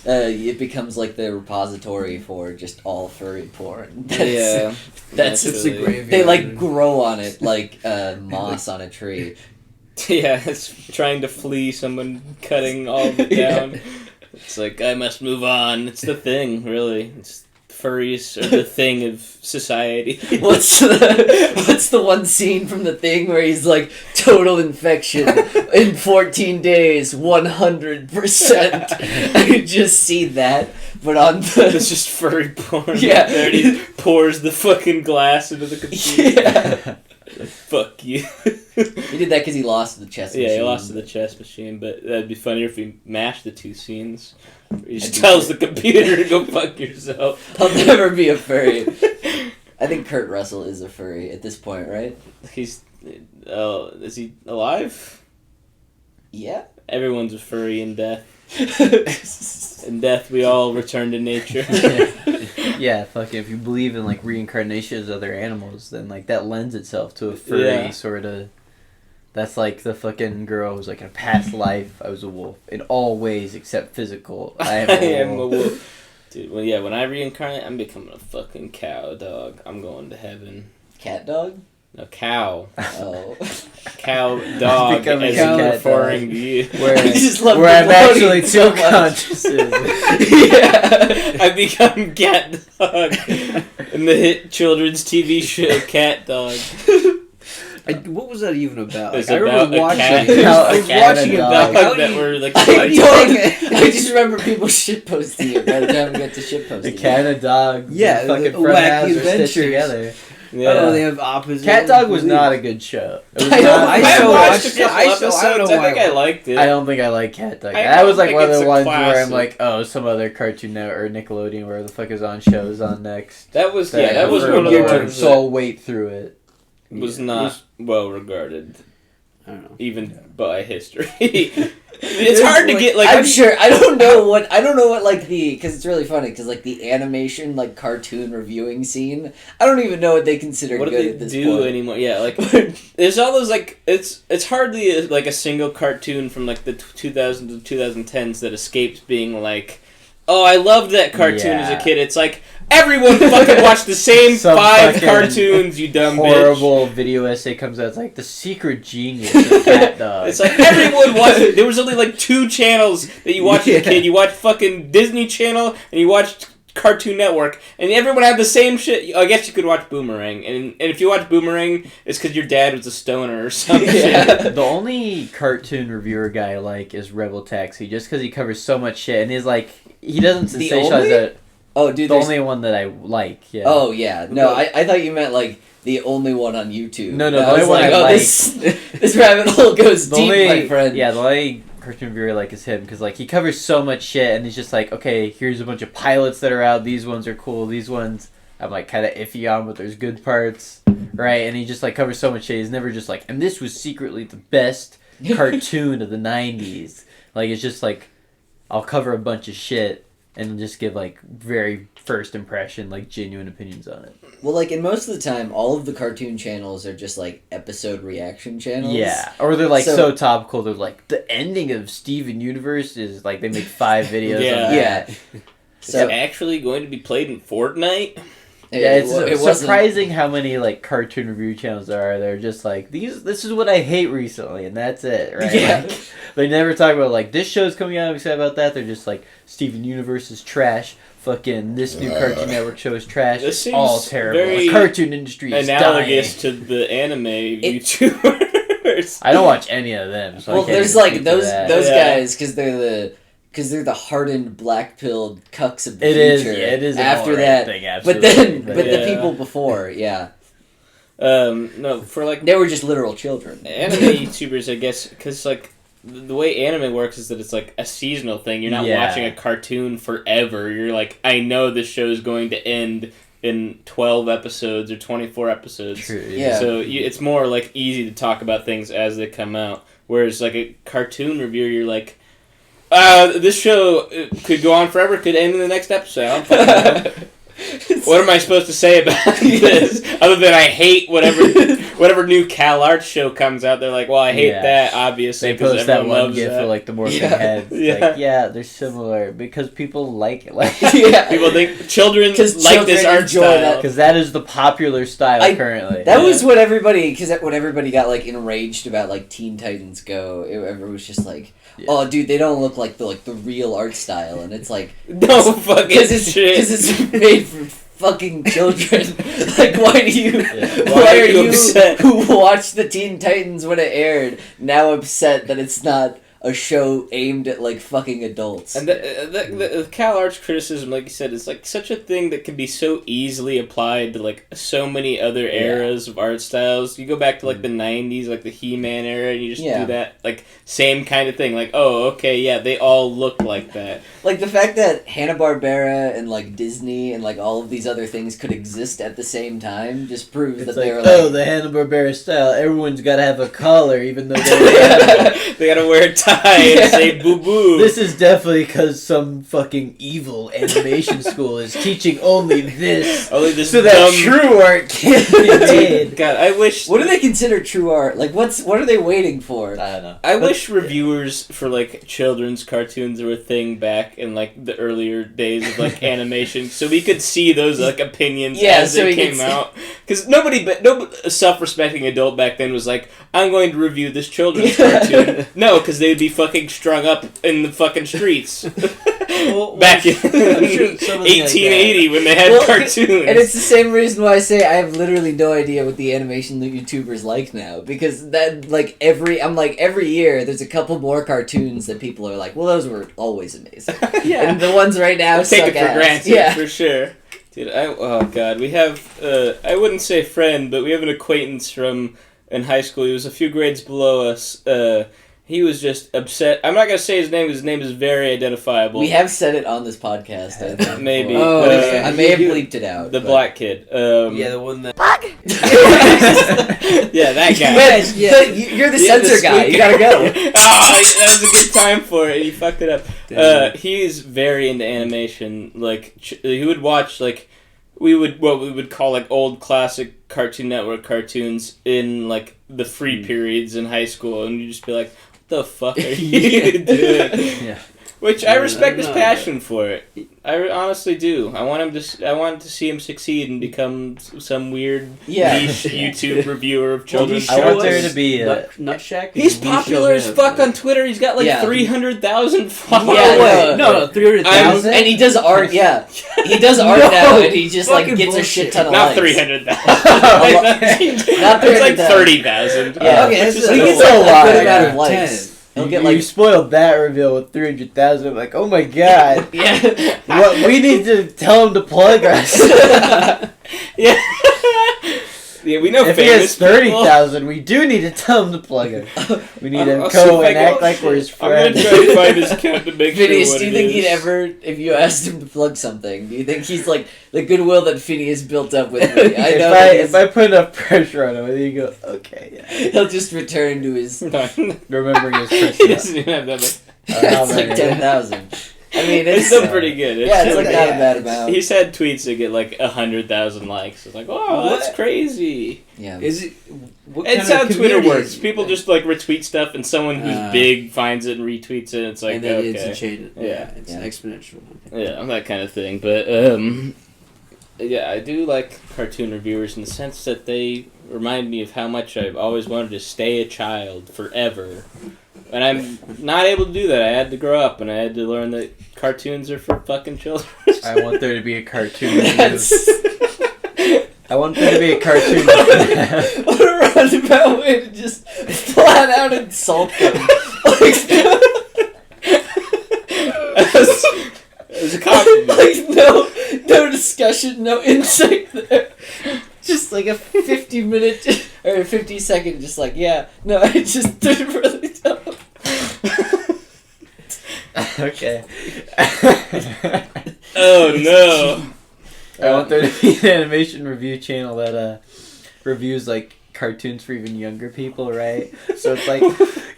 It becomes like the repository for just all furry porn. That's a graveyard. They like grow on it like moss on a tree. Yeah, it's trying to flee someone cutting all of it down. It's like, I must move on. It's the thing, really. It's furries are the thing of society. What's the one scene from The Thing where he's like, total infection in 14 days, 100%. I just see that, but on the... It's just furry porn. Yeah. There he pours the fucking glass into the computer. Yeah. Fuck you. He did that because he lost the chess machine. Yeah, he lost to the chess machine, but that'd be funnier if we mashed the two scenes. He just tells the computer to go fuck yourself. I'll never be a furry. I think Kurt Russell is a furry at this point, right? Is he alive? Yeah. Everyone's a furry in death. In death, we all return to nature. Yeah, fuck it. If you believe in like reincarnation as other animals, then like that lends itself to a furry sort of. That's like the fucking girl who's like, in a past life, I was a wolf in all ways except physical. I am a wolf. Dude, when I reincarnate, I'm becoming a fucking cow, dog. I'm going to heaven. Cat dog? No, cow. Oh. Cow dog, as in referring to you. Where I'm actually too conscious. Yeah. I become cat dog in the hit children's TV show Cat Dog. What was that even about? Like, I remember watching it. I was watching about that were like. I just remember people shitposting it by the time we got to shitposting. The cat and dog. Yeah, fucking the wacky adventures adventures together. Yeah. Oh, they have opposite. Cat Dog was not a good show. It was I watched a couple I don't episodes. know I think I liked it. I don't think I like Cat Dog. I That was don't like one of think the it's a ones where I'm classic. like, oh, some other Cartoon Network or Nickelodeon, where the fuck is on shows on next. That was That that was I've one of heard the of, ones so I'll wait through it. that was not well regarded, I don't know. even by history. It's hard to get like. I'm sure. I don't know what like the because it's really funny because like the animation like cartoon reviewing scene. I don't even know what they consider What do good they at this do point. anymore? Yeah, like there's all those like it's hardly like a single cartoon from like the 2000s to 2010s that escapes being like, oh, I loved that cartoon as a kid. It's like everyone fucking watched the same Some 5 fucking cartoons. You dumb horrible video essay comes out. It's like the secret genius of Cat Dog. It's like everyone watched it. There was only like 2 channels that you watched as a kid. You watched fucking Disney Channel and you watched Cartoon Network, and everyone had the same shit. I guess you could watch Boomerang, and if you watch Boomerang, it's because your dad was a stoner or something. The only cartoon reviewer guy I like is Rebel Taxi, just because he covers so much shit, and he's like, he doesn't The sensationalize only? it. Oh, dude. The only one that I like, yeah. Oh yeah. No, I thought you meant like the only one on YouTube. No, I the only was one like, I oh, like. this rabbit hole goes The deep, only, my friend. Yeah, the only cartoon reviewer I like is him, because like he covers so much shit, and he's just like, okay, here's a bunch of pilots that are out. These ones are cool. These ones I'm like kind of iffy on, but there's good parts, right? And he just like covers so much shit. He's never just like, and this was secretly the best cartoon of the '90s. Like it's just like, I'll cover a bunch of shit and just give like very first impression, like genuine opinions on it. Well, like, and most of the time, all of the cartoon channels are just, like, episode reaction channels. Yeah. Or they're, like, so topical, they're like, the ending of Steven Universe is, like, they make 5 videos on that. Yeah. So, it's actually going to be played in Fortnite? Yeah, it's surprising how many, like, cartoon review channels there are. They're just like, this is what I hate recently, and that's it, right? Yeah. Like, they never talk about, like, this show's coming out, I'm excited about that. They're just like, Steven Universe is trash. Fucking this new Cartoon Network show is trash. This seems all terrible. very The cartoon industry is analogous dying. to the anime YouTubers. I don't watch any of them. So well, I can't there's even like speak to those that. guys because they're the hardened black-pilled cucks of the It is, future. yeah, it is an after alright that thing, but absolutely. the people before, yeah, no, for like they were just literal children. Anime YouTubers, I guess, because like the way anime works is that it's like a seasonal thing. You're not watching a cartoon forever. You're like, I know this show is going to end in 12 episodes or 24 episodes. True, yeah. So it's more like easy to talk about things as they come out. Whereas like a cartoon reviewer, you're like, this show could go on forever, could end in the next episode. I don't fucking know. What am I supposed to say about this? Other than I hate whatever new CalArts show comes out. They're like, well, I hate that, obviously, they because post that everyone one loves gif that. for like the morphing heads. Like, they're similar because people like it. Like, people think children like this art style because that is the popular style currently. That was what everybody got like enraged about, like Teen Titans Go. Everyone was just like, oh, dude, they don't look like the real art style, and it's like no fucking shit. Because it's made for fucking children. Like, why do you? Yeah. Why are you upset? Who watched the Teen Titans when it aired now upset that it's not a show aimed at like fucking adults? And the CalArts criticism, like you said, is like such a thing that can be so easily applied to like so many other eras of art styles. You go back to like the 90s, like the He-Man era, and you just do that like same kind of thing. Like, oh, okay, yeah, they all look like that. Like the fact that Hanna-Barbera and like Disney and like all of these other things could exist at the same time just proves that they were like, the Hanna-Barbera style. Everyone's got to have a collar, even though they gotta wear a tie and say boo boo. This is definitely because some fucking evil animation school is teaching only this, so that true art can't be made. God, I wish. What do they consider true art? Like, what are they waiting for? I don't know. I wish reviewers for like children's cartoons were a thing back in like the earlier days of like animation, so we could see those like opinions as they came out. Because no self-respecting adult back then was like, I'm going to review this children's cartoon. No, because they'd be fucking strung up in the fucking streets. Back in 1880 when they had cartoons. And it's the same reason why I say I have literally no idea what the animation YouTubers like now. Because that, like, every year there's a couple more cartoons that people are like, well, those were always amazing. And the ones right now take suck it for ass. granted, for sure. Dude, oh god, we have, I wouldn't say friend, but we have an acquaintance from in high school. He was a few grades below us. He was just upset. I'm not going to say his name because his name is very identifiable. We have said it on this podcast, I think. Maybe. Oh, I may have bleeped it out. The black kid. Yeah, the one that... Yeah, that guy. Man, you're the censor guy. You gotta go. That was a good time for it. You fucked it up. He's very into animation. Like, he would watch, like, what we would call, like, old classic Cartoon Network cartoons in, like, the free periods in high school, and you'd just be like, the fuck are you doing? Yeah. Which I respect his passion for it. I honestly do. I want to see him succeed and become some weird niche YouTube reviewer of children's shows. I want there to be Nut Shack. He's popular as fuck on Twitter. He's got like 300,000 followers. Yeah, no, 300,000. And he does art. Yeah, he does art now, and he just like gets a shit ton of not likes. 300,000. Not 300,000. It's like 30,000. Yeah, okay, so he gets a lot. good amount of likes. He'll get you spoiled that reveal with 300,000. I'm like, oh my god. Yeah. What we need to tell him to plug us. Yeah. Yeah, we know. If he has 30,000, we do need to tell him to plug us. We need to go and act like we're his friend. I'm gonna try to find his account to make Phineas, sure do you think he'd ever, if you asked him to plug something, do you think he's like the goodwill that Phineas built up with me? I know if I put enough pressure on him, he go, okay, yeah. He'll just return to his remembering his He personality. doesn't even have that much. It's like 10,000. I mean, It's still pretty good. It's like not a bad amount. He's had tweets that get like 100,000 likes. It's like, oh, that's crazy. Yeah. Is it? It's how Twitter works. People just like retweet stuff, and someone who's big finds it and retweets it. And it's like, and then okay, it's a chain. Yeah, it's exponential. Yeah, that kind of thing. But yeah, I do like cartoon reviewers in the sense that they remind me of how much I've always wanted to stay a child forever. And I'm not able to do that. I had to grow up, and I had to learn that cartoons are for fucking children. I want there to be a cartoon review. I want there to be a cartoon review. What a roundabout way to just flat out insult them. It was a compliment. Like, no discussion, no insight there. Just like a 50-minute or a 50-second, just like, yeah, no, I just did it really dumb. Okay. Oh no. I want there to be an animation review channel that reviews like cartoons for even younger people, right? So it's like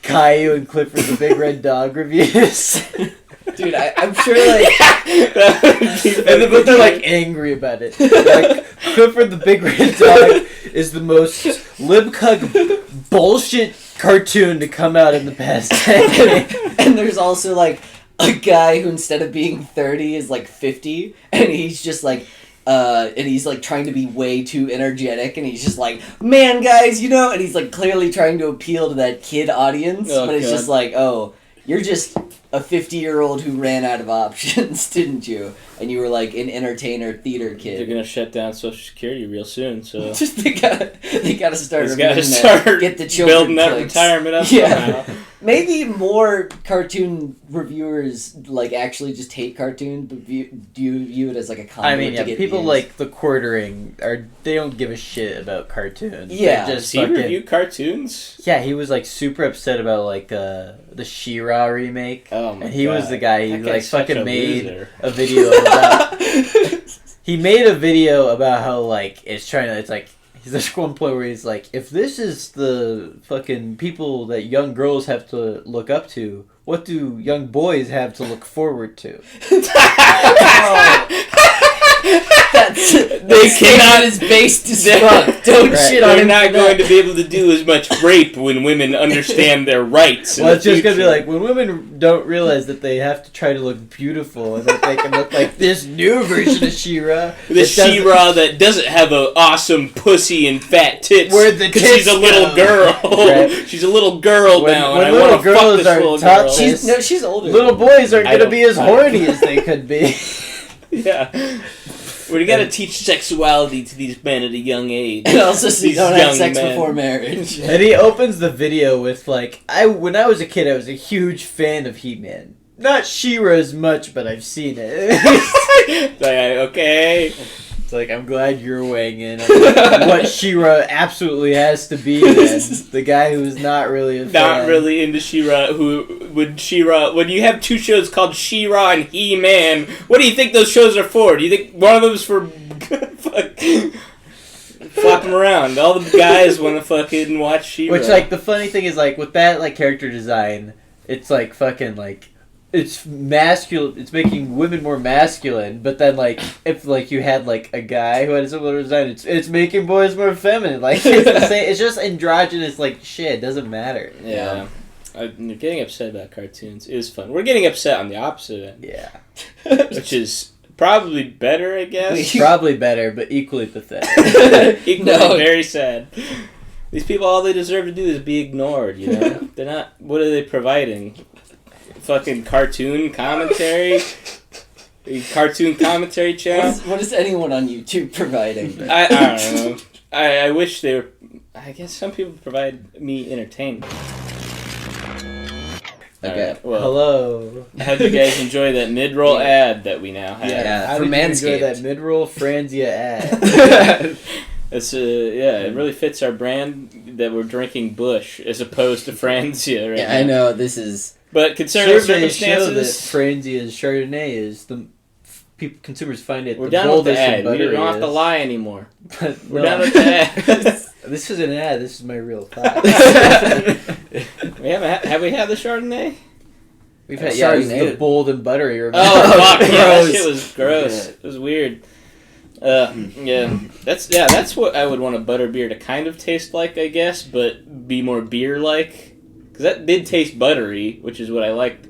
Caillou and Clifford the Big Red Dog reviews. Dude, I'm sure like but they're like angry about it. Like Clifford the Big Red Dog is the most libcug bullshit cartoon to come out in the past decade. And there's also like a guy who instead of being 30 is like 50, and he's just like and he's like trying to be way too energetic, and he's just like, man guys, you know, and he's like clearly trying to appeal to that kid audience, but it's just like, oh, you're just a 50-year-old who ran out of options, didn't you? And you were like an entertainer theater kid. They're gonna shut down Social Security real soon, so they gotta start get the children building that clicks. retirement up. Yeah. Maybe more cartoon reviewers like actually just hate cartoons, but do you view it as like a conduit? I mean, yeah, to get people views? like the Quartering they don't give a shit about cartoons. Yeah. Does he review cartoons? Yeah, he was like super upset about like the She-Ra remake. Oh my and he God. was the guy who like fucking made loser. a video about. He made a video about how like it's like. There's one point where he's like, if this is the fucking people that young girls have to look up to, what do young boys have to look forward to? They cannot is based as fuck. Don't shit on They're him. not going to be able to do as much rape when women understand their rights. Well, it's just going to be like, when women don't realize that they have to try to look beautiful and that they can look like this new version of She-Ra. The She-Ra that doesn't have an awesome pussy and fat tits. Where the tits she's a little girl. Right. She's a little girl now, and I little want to fuck this little girl. She's older. Little boys aren't going to be as horny as they could be. Yeah. We gotta teach sexuality to these men at a young age. And also, so you don't have sex men. before marriage. And he opens the video with like, when I was a kid, I was a huge fan of He-Man. not She-Ra as much, but I've seen it. Okay. It's like, I'm glad you're weighing in on what She-Ra absolutely has to be then. The guy who's not really a fan. Not really into She-Ra, when you have two shows called She-Ra and He-Man, what do you think those shows are for? Do you think one of them's for flop them around? All the guys want to fucking watch She-Ra. Which, like, the funny thing is, like, with that, like, character design, it's, like, fucking, like, it's masculine, it's making women more masculine, but then, like, if, like, you had, like, a guy who had a similar design, it's making boys more feminine. Like, it's the same, it's just androgynous, like, shit, it doesn't matter. Yeah. Getting upset about cartoons is fun. We're getting upset on the opposite end. Yeah. Which is probably better, I guess. Probably better, but equally pathetic. Equally very sad. These people, all they deserve to do is be ignored, you know? They're not, what are they providing? Fucking cartoon commentary? Cartoon commentary channel? What is anyone on YouTube providing? I don't know. I wish they were, I guess some people provide me entertainment. Okay. Right, well, hello. How'd you guys enjoy that mid-roll ad that we now have? Yeah, for Manscaped. Enjoy that mid-roll Franzia ad. It's it really fits our brand that we're drinking Bush as opposed to Franzia right now. I know, this is... But concerning Surveys show that circumstances... Franzia's Chardonnay is the... consumers find it We're the done with the boldest ad. and We don't have butteriest. to lie anymore. But We're no. done with the ad. This is an ad. This is my real thought. Have we had the Chardonnay? We've had Chardonnay. the bold and buttery. Oh, fuck. Yeah, that Gross. shit was gross. Yeah. It was weird. That's what I would want a butter beer to kind of taste like, I guess, but be more beer-like. Because that did taste buttery, which is what I liked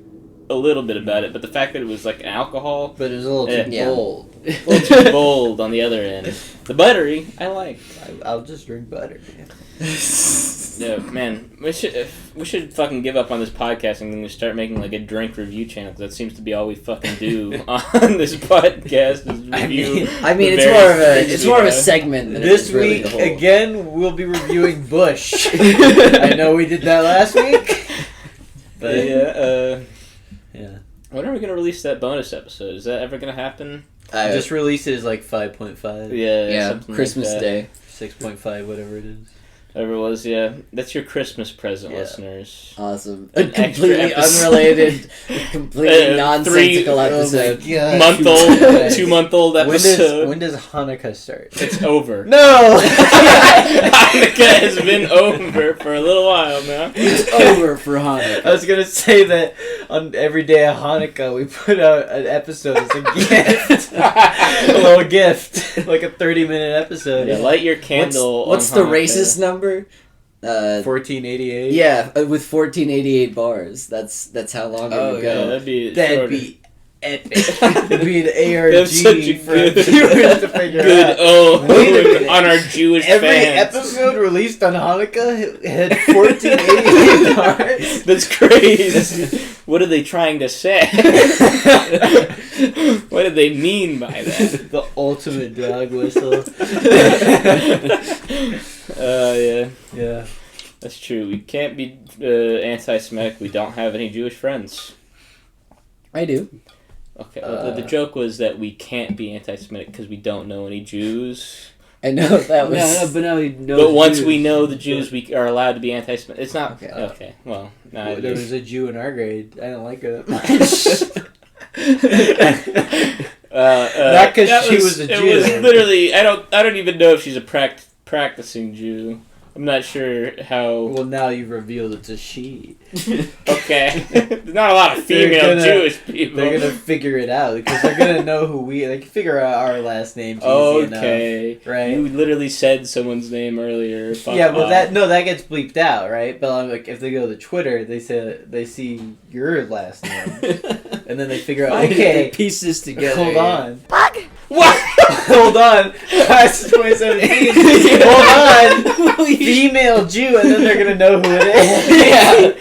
a little bit about it, but the fact that it was like an alcohol... But it was a little too bold. A little too bold on the other end. The buttery, I like. I'll just drink butter. Yeah, man, we should fucking give up on this podcasting and start making like a drink review channel, because that seems to be all we fucking do on this podcast is review. I mean, it's more of a segment. Than This it's really week the whole... again, we'll be reviewing Bush. I know we did that last week, but yeah. When are we gonna release that bonus episode? Is that ever gonna happen? just release it as like 5.5. Yeah, Christmas like Day. 6.5, whatever it is. Whatever it was, yeah. That's your Christmas present, listeners. Awesome. An A completely extra unrelated, completely nonsensical episode. God. Month-old, 2-month-old episode. When does Hanukkah start? It's over. No! Hanukkah has been over for a little while now. It's over for Hanukkah. I was gonna say that on every day of Hanukkah we put out an episode as a gift. A little gift. Like a 30-minute episode. Yeah, light your candle. What's on the Hanukkah. racist number? 1488? Yeah, with 1488 bars. That's how long it would Yeah, go. that'd be epic. It'd be an ARG That's such a for good- viewers to figure good out. Wait a minute. on our Jewish Every fans. episode released on Hanukkah had 1488 bars. That's crazy. What are they trying to say? What do they mean by that? The ultimate dog whistle. Yeah. That's true. We can't be anti-Semitic. We don't have any Jewish friends. I do. Okay, well, the joke was that we can't be anti-Semitic because we don't know any Jews. I know that was... but now we know. But once we know the Jews, we are allowed to be anti-Semitic. It's not... Okay. Okay, well... Nah, There was a Jew in our grade. I didn't like her that much. Not because she was a Jew. It was literally... I don't even know if she's a practicing Jew. I'm not sure how... Well, now you've revealed it's a she. Okay. There's not a lot of female Jewish people. They're going to figure it out because they're going to know who we... They can figure out our last names easy enough. Right? You literally said someone's name earlier. Yeah, but that gets bleeped out, right? But like, if they go to Twitter, they see your last name, and then they figure out, okay, piece this together. hold on. Fuck! What? Hold on. That's 2017. Hold on. Female Jew, and then they're gonna know who it is. Yeah.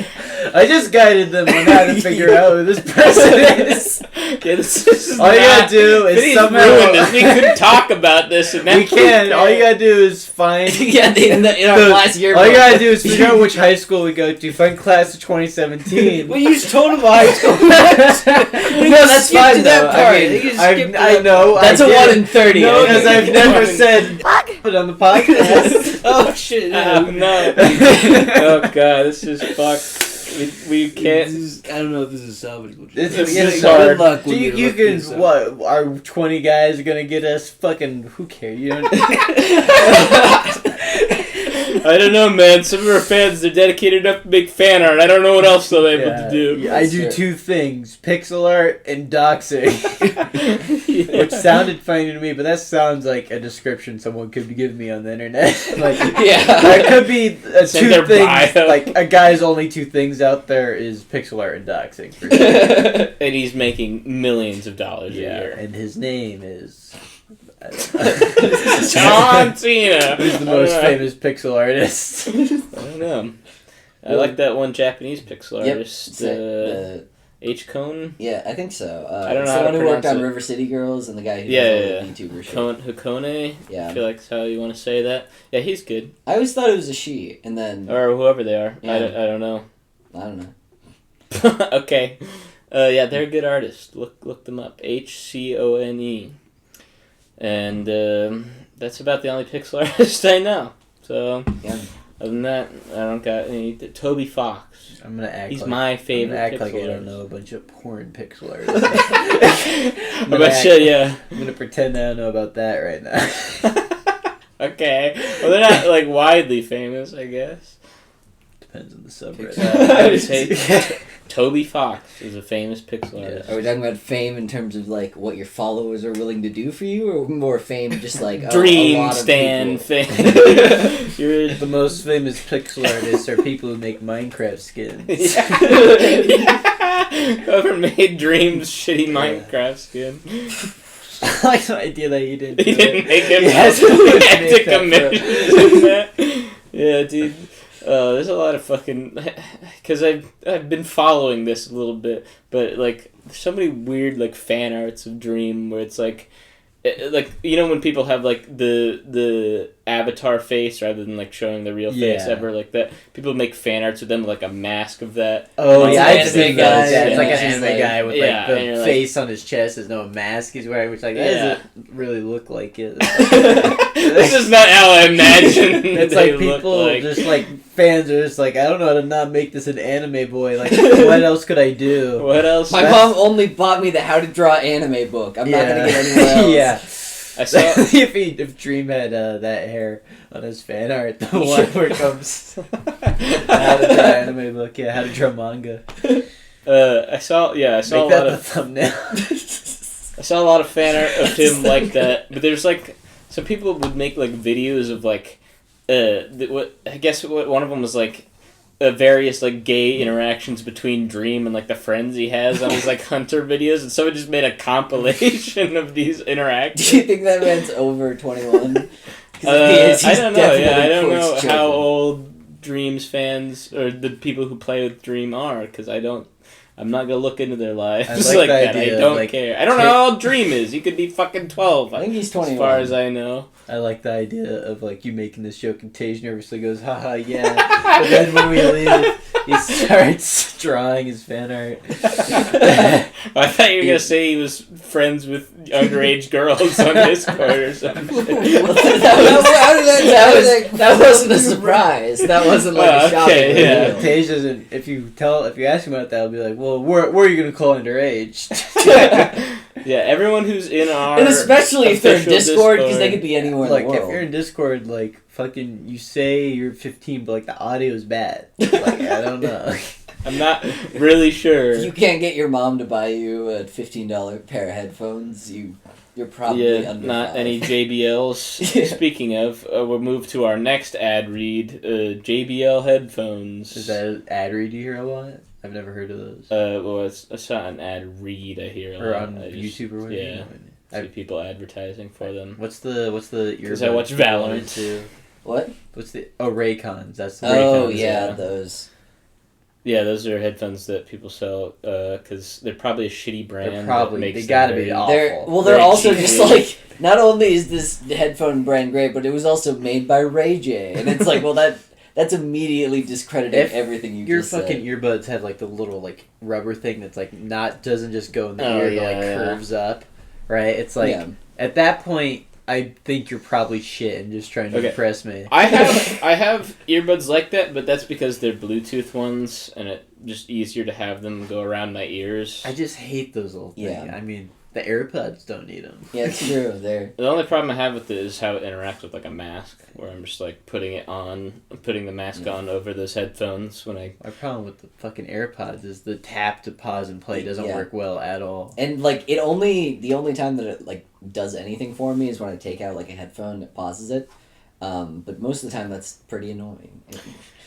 I just guided them on how to figure out who this person is. Okay, this is all you gotta do is somehow... We couldn't talk about this. And we can. All you gotta do is find... in our last year. All you gotta do is figure out which high school we go to. Find class of 2017. Well, you just told them high school. No, that's fine, though. I know. That's a 1 in 30. No, because I've never said it on the podcast. Oh, shit. No. Oh, God, this is fucked. We can't. I don't know if this is salvageable. It's good luck. You can. What? Our 20 guys are gonna get us fucking. Who cares? You don't. I don't know, man. Some of our fans, they're dedicated enough to make fan art. I don't know what else they'll be able to do. Yeah, I do two things: pixel art and doxing. Which sounded funny to me, but that sounds like a description someone could give me on the internet. That could be two things. Bio. Like a guy's only two things out there is pixel art and doxing. For sure. And he's making millions of dollars a year. And his name is John Cena. Who's the most famous pixel artist? I don't know. I like that one Japanese pixel artist. H. Cone? Yeah, I think so. I don't know how the one to who worked on it. River City Girls and the guy who does the YouTuber show. Hakone? Yeah. I feel like that's how you want to say that. Yeah, he's good. I always thought it was a she, and then... Or whoever they are. Yeah. I don't know. I don't know. Okay. Yeah, they're a good artist. Look them up. Hcone. And that's about the only pixel artist I know. So, yeah. Other than that, I don't got any. Toby Fox. I'm gonna act. He's my favorite. I'm gonna act pixel like I don't artist. know a bunch of porn pixel artists. I'm gonna pretend I don't know about that right now. Okay. Well, they're not like widely famous, I guess. Depends on the subreddit. Toby Fox is a famous pixel artist. Are we talking about fame in terms of like what your followers are willing to do for you, or more fame just like Dream a lot stand of fame? You're the most famous pixel artists are people who make Minecraft skins. Whoever made Dream's shitty Minecraft skin. I like the idea that you didn't. He didn't make it. He had to commit that. Yeah, dude. There's a lot of fucking... Because I've been following this a little bit, but, like, there's so many weird, like, fan arts of Dream where it's, like, you know when people have, like, the avatar face rather than, like, showing the real face ever, like that? People make fan arts with them with, like, a mask of that. Oh, like, yeah, I've seen that. Yeah, It's like an anime guy with, like, the face like, on his chest. There's no mask he's wearing, which, like, that doesn't really look like it. This is not how I imagine it's they like people look like. just, like, fans are just like, I don't know how to not make this an anime boy. Like, what else could I do? What else? My mom only bought me the How to Draw Anime book. I'm not going to get anywhere else. Yeah. I saw if Dream had that hair on his fan art, the one where it comes how to draw anime book, how to draw manga. I saw Make a that lot the of thumbnail. I saw a lot of fan art of him like that, but there's like some people would make like videos of like one of them was like various like gay interactions between Dream and like the friends he has on his like hunter videos, and someone just made a compilation of these interactions. Do you think that man's over 21? I don't know. Yeah, I don't know how old Dream's fans or the people who play with Dream are, because I'm not gonna look into their lives like that. I don't care. I don't know how old Dream is. He could be fucking 12. I think he's 21. As far as I know. I like the idea of like you making this joke and Tage nervously goes, haha, yeah. But then when we leave, he starts drawing his fan art. I thought you were going to say he was friends with underage girls on Discord or something. That wasn't a surprise. That wasn't like a shocking yeah. Tage doesn't, if you ask him about that, he'll be like, well, where are you going to call underage? Yeah, everyone who's in our... And especially if they're in Discord, because they could be anywhere like, in the world. If you're in Discord, like, fucking, you say you're 15, but, like, the audio is bad. Like, I don't know. I'm not really sure. If you can't get your mom to buy you a $15 pair of headphones, you're probably under not 5. any JBLs. Speaking of, we'll move to our next ad read, JBL headphones. Is that an ad read you hear a lot? I've never heard of those. Well, it's not an ad read I hear a lot. Or on YouTube or whatever? Yeah. I see people advertising for them. What's the Because I watch Valorant. What? What's the... Oh, Raycons. That's the Raycons. Oh, Raycons, yeah, those. Yeah, those are headphones that people sell because they're probably a shitty brand. They gotta be awful. They're also just like, not only is this headphone brand great, but it was also made by Ray J, and it's like, well, that's immediately discrediting everything you just said. Your fucking earbuds have like the little like rubber thing that's like doesn't just go in the ear, it like curves up, right? It's like at that point, I think you're probably shit and just trying to impress me. I have earbuds like that, but that's because they're Bluetooth ones, and it's just easier to have them go around my ears. I just hate those little things. Yeah. I mean, the AirPods don't need them. Yeah, it's true. The only problem I have with it is how it interacts with like a mask, where I'm just like putting the mask on over those headphones when I... My problem with the fucking AirPods is the tap to pause and play doesn't work well at all. And like the only time that it like does anything for me is when I take out like a headphone that pauses it. But most of the time that's pretty annoying.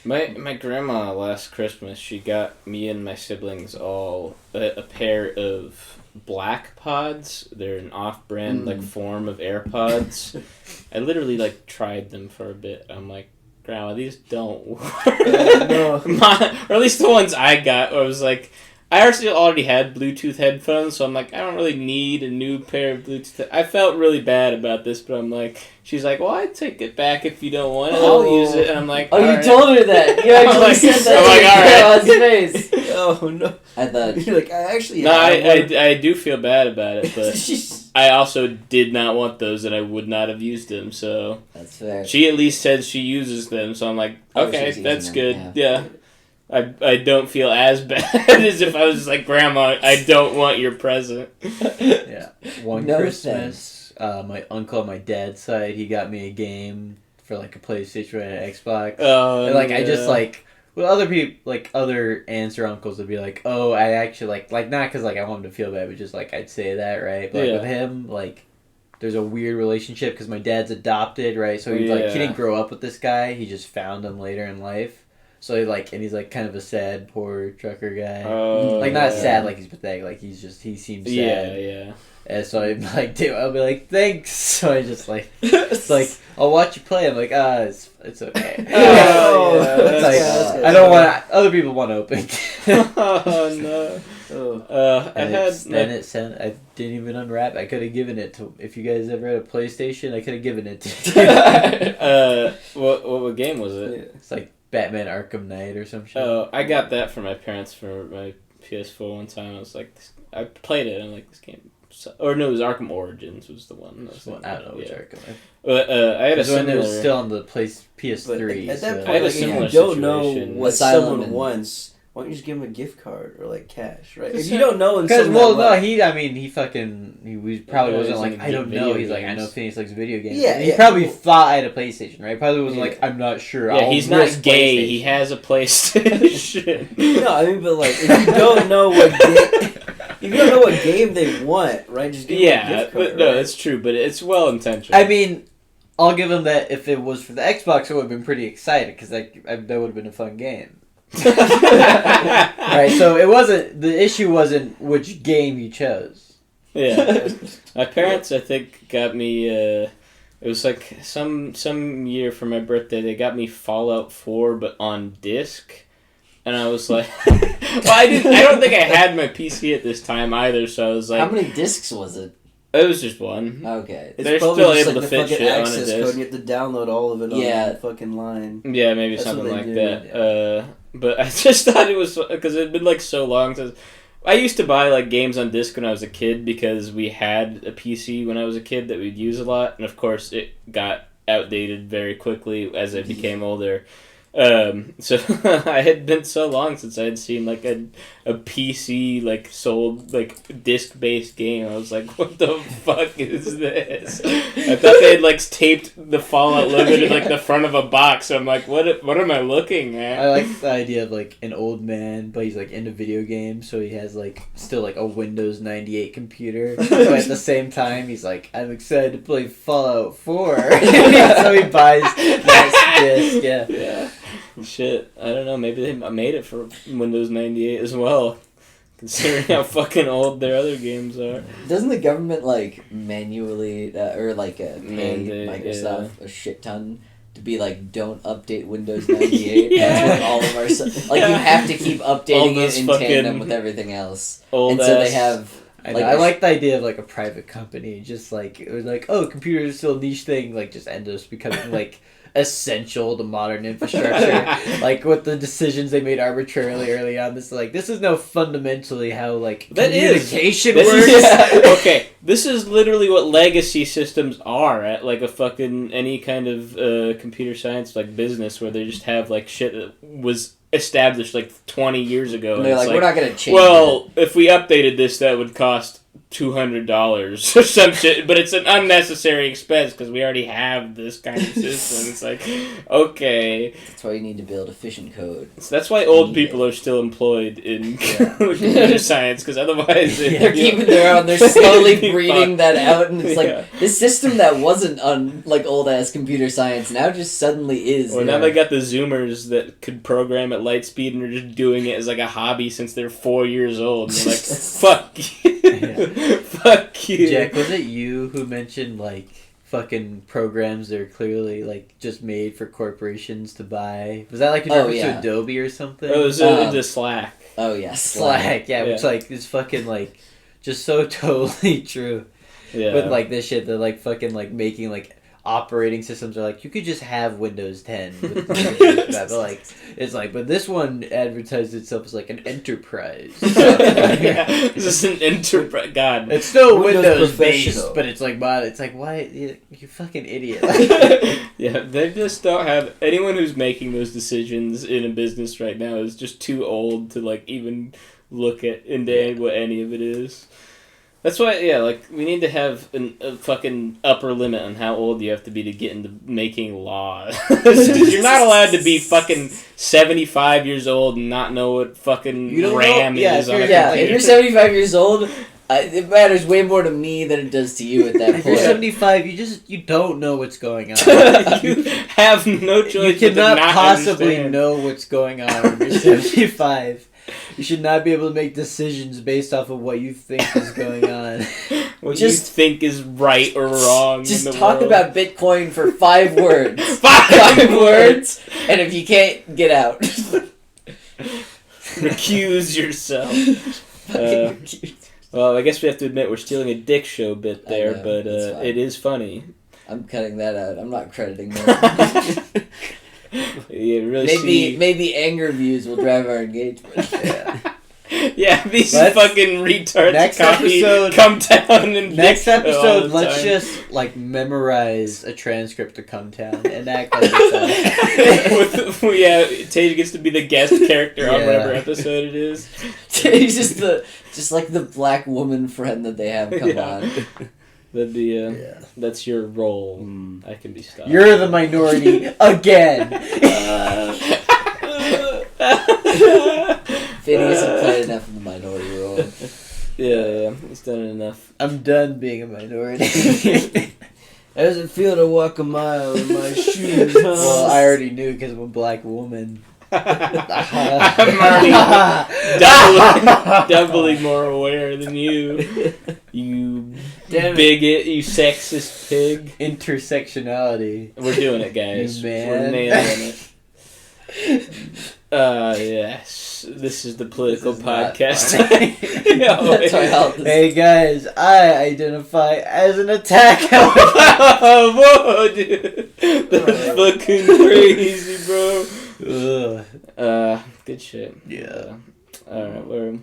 My grandma last Christmas, she got me and my siblings all a pair of black pods. They're an off-brand like form of AirPods. I literally like tried them for a bit. I'm like, Grandma, these don't work. No. Or at least the ones I got, I was like, I actually already had Bluetooth headphones, so I'm like, I don't really need a new pair of Bluetooth. I felt really bad about this, but I'm like, she's like, well, I'd take it back if you don't want it. I'll use it. And I'm like, you told her that. You actually said that to Grandma's face. Oh, no. I thought... You're like, I actually... No, I do feel bad about it, but I also did not want those, and I would not have used them, so... That's fair. She at least said she uses them, so I'm like, okay, that's good. Yeah. I don't feel as bad as if I was like, Grandma, I don't want your present. Yeah. One Christmas, my uncle on my dad's side, he got me a game for like a PlayStation and an Xbox. Oh, and I just like, well, other people, like other aunts or uncles would be like, oh, I actually like not because like I want him to feel bad, but just like I'd say that, right? But with him, like, there's a weird relationship because my dad's adopted, right? So he's like, he didn't grow up with this guy, he just found him later in life. So he's like kind of a sad, poor trucker guy. Not sad, like he's pathetic. Like he seems sad. Yeah. And so I'm like, dude, I'll be like, thanks. So I just like, it's like, I'll watch you play. I'm like, it's okay. I don't want other people want to open. Oh no. I didn't even unwrap. I could have given it to. If you guys ever had a PlayStation, I could have given it to. What game was it? It's like Batman Arkham Knight or some shit. Oh, I got that for my parents for my PS4 one time. I was like, I played it and I'm like, this game... Or no, it was Arkham Origins was the one. I don't know which Arkham. I had a similar... It was still on the PS3. At that point, I had a similar if you don't know situation. what someone wants, why don't you just give him a gift card or like cash, right? If you don't know, he probably wasn't like, I don't know. He's like, I know Phoenix likes video games. Yeah, he probably thought I had a PlayStation, right? Probably wasn't like, I'm not sure. Yeah, he's not gay. He has a PlayStation. No, I mean, but like, if you don't know what game they want, right? Just give them a gift card. But no, it's true, but it's well intentioned. I mean, I'll give him that. If it was for the Xbox, I would have been pretty excited because that would have been a fun game. Right, so the issue wasn't which game you chose. Yeah. My parents, I think, got me, it was like some year for my birthday, they got me Fallout 4, but on disc. And I was like, well, I don't think I had my PC at this time either, so I was like... How many discs was it? It was just one. Okay. They're still able to fit shit on a disc. Code and you have to download all of it on the fucking line. Yeah, maybe that's something like that. Yeah. But I just thought it was... Because it had been like so long since... I used to buy like games on disc when I was a kid because we had a PC when I was a kid that we'd use a lot. And of course it got outdated very quickly as I became older. So I had been so long since I had seen like a PC like sold like disc based game. I was like, what the fuck is this? I thought they had like taped the Fallout logo to like the front of a box. So I'm like, what am I looking at? I like the idea of like an old man, but he's like into video games, so he has like still like a Windows 98 computer. But at the same time, he's like, I'm excited to play Fallout 4. So he buys that disc. Yeah. Shit, I don't know. Maybe they made it for Windows 98 as well, considering how fucking old their other games are. Doesn't the government like manually or like pay Microsoft a shit ton to be like, don't update Windows 98. That's what all of our you have to keep updating it in tandem with everything else. And so they have. I like the idea of like a private company, just like it was like, oh, computers are still a niche thing, like just ends up becoming like essential to modern infrastructure. Like with the decisions they made arbitrarily early on, this is now fundamentally how like communication works. Okay, this is literally what legacy systems are at like a fucking any kind of computer science like business where they just have like shit that was established like 20 years ago. And they're like, we're not going to change it. If we updated this, that would cost $200 or some shit, but it's an unnecessary expense because we already have this kind of system. It's like, okay. That's why you need to build efficient code. So that's why old people are still employed in computer science, because otherwise they're keeping their own. They're slowly breeding that out, and it's like this system that wasn't on like old ass computer science now just suddenly is. Or now they got the Zoomers that could program at light speed and are just doing it as like a hobby since they're 4 years old. And they're like, fuck you. Fuck you. Jack, was it you who mentioned like fucking programs that are clearly like just made for corporations to buy? Was that like a reference to Adobe or something? Oh, it was into Slack. Oh yeah, Slack. Yeah, which like is fucking like just so totally true. Yeah. With like this shit that like fucking like making like operating systems are like you could just have Windows 10 with that, but like it's like but this one advertised itself as like an enterprise. This is an enterprise. God, it's still Windows based, but it's like why you fucking idiot. Yeah, they just don't have anyone who's making those decisions in a business right now is just too old to like even look at into what any of it is. That's why, like, we need to have a fucking upper limit on how old you have to be to get into making law. You're not allowed to be fucking 75 years old and not know what fucking RAM is on a computer. If you're 75 years old, it matters way more to me than it does to you at that point. If you're 75, you don't know what's going on. You have no choice. You cannot possibly know what's going on when you're 75. You should not be able to make decisions based off of what you think is going on. What you think is right or wrong. Just in the talk world. about Bitcoin for 5 words. 5 words, and if you can't, get out. Recuse yourself. Well, I guess we have to admit we're stealing a dick show bit there, but it is funny. I'm cutting that out. I'm not crediting that. Really maybe anger views will drive our engagement. These fucking retards next episode, come down and next episode let's just like memorize a transcript to come down and act like Tage gets to be the guest character on whatever episode it is. He's just like the black woman friend that they have come on. That'd be, that's your role. I can be stopped. You're the minority again. Finny hasn't played enough of the minority role. Yeah, he's done it enough. I'm done being a minority. How does it feel to walk a mile in my shoes, huh? Well, I already knew because I'm a black woman. I'm already doubly more aware than you. You bigot, you sexist pig. Intersectionality. We're doing it, guys. Man. We're nailing it. Yes. This is the political podcast. Hey guys, I identify as an attack. Whoa, dude. That's fucking crazy, bro. Good shit. Yeah. Alright, we're...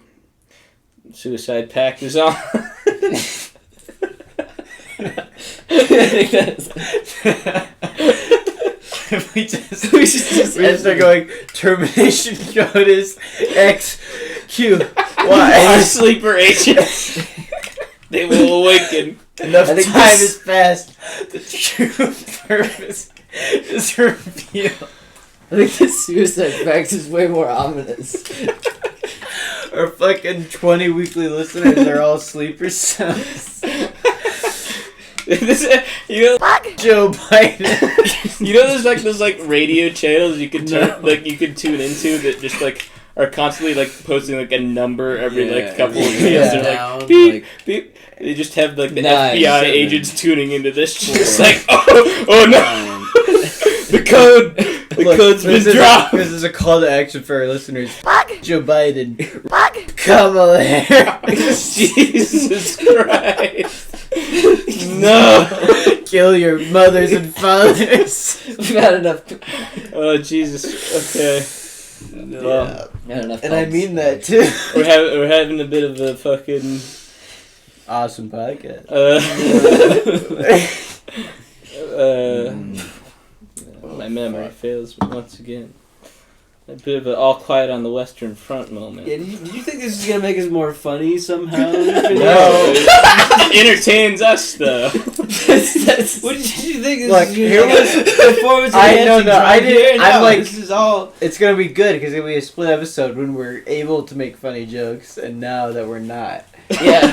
Suicide Pact is on. we just start going termination notice XQ. Why? Our sleeper agents. They will awaken. Enough time has passed. The true purpose is revealed. I think the Suicide Pact is way more ominous. Our fucking 20 weekly listeners are all sleeper cells. Joe Biden. There's those radio channels you can turn you can tune into that just like are constantly like posting like a number every couple of minutes. They're like beep beep. They just have like the FBI agents tuning into this. Just like oh no. The code. The code's been dropped. This is a call to action for our listeners. Joe Biden. Kamala Harris. Jesus Christ. No. Kill your mothers and fathers. We've had enough. Oh, Jesus. Okay. No. Well, Had enough. And I mean that too. we're having a bit of a fucking Awesome podcast. My memory fails once again. A bit of an all quiet on the Western Front moment. Yeah, do you think this is gonna make us more funny somehow? No, it entertains us though. What did you think? Look, here was performance. I didn't. I'm like, this is all. it's gonna be good because it'll be a split episode when we're able to make funny jokes, and now that we're not. Yeah.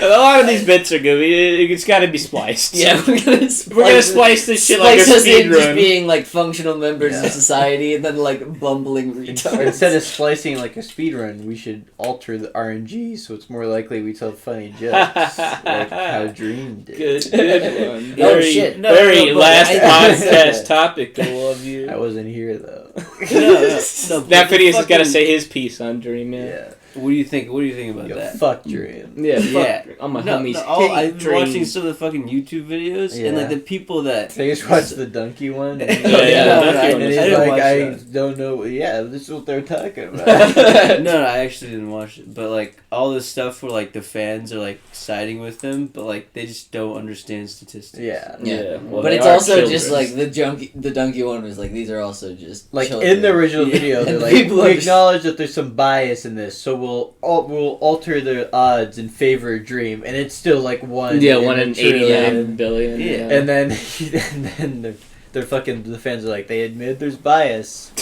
A lot of these bits are good. It's got to be spliced. Yeah, we're gonna splice this shit like a us speed in just run. being like functional members of society, and then like bumbling retards. Or instead of splicing like a speed run, we should alter the RNG so it's more likely we tell funny jokes, like how Dream did. Good one. Oh, Very, shit. very last I- podcast topical of you. I wasn't here though. That Phineas has got to say his piece on Dream, man. Yeah. What do you think? What do you think about Yo, that? fuck Dream. Yeah, Yeah. fuck. I'm a No, homie's I've been Dream. watching some of the fucking YouTube videos, and like Yeah. the people that So you just watched the donkey one? Yeah, And yeah, and he's I didn't like, watch I that. don't know. Yeah, this is what they're talking about. no, I actually didn't watch it. But like all this stuff where like the fans are like siding with them, but like they just don't understand statistics. Yeah. Yeah, well, But they it's are also children. just like the donkey one was like, these are also just Like children. in the original Yeah. video, they're And like, people we are just- acknowledge that there's some bias in this, so we'll alter the odds in favor of Dream, and it's still like one. one in a trillion. 89 billion. Yeah. And then they're fucking the fans are like, they admit there's bias.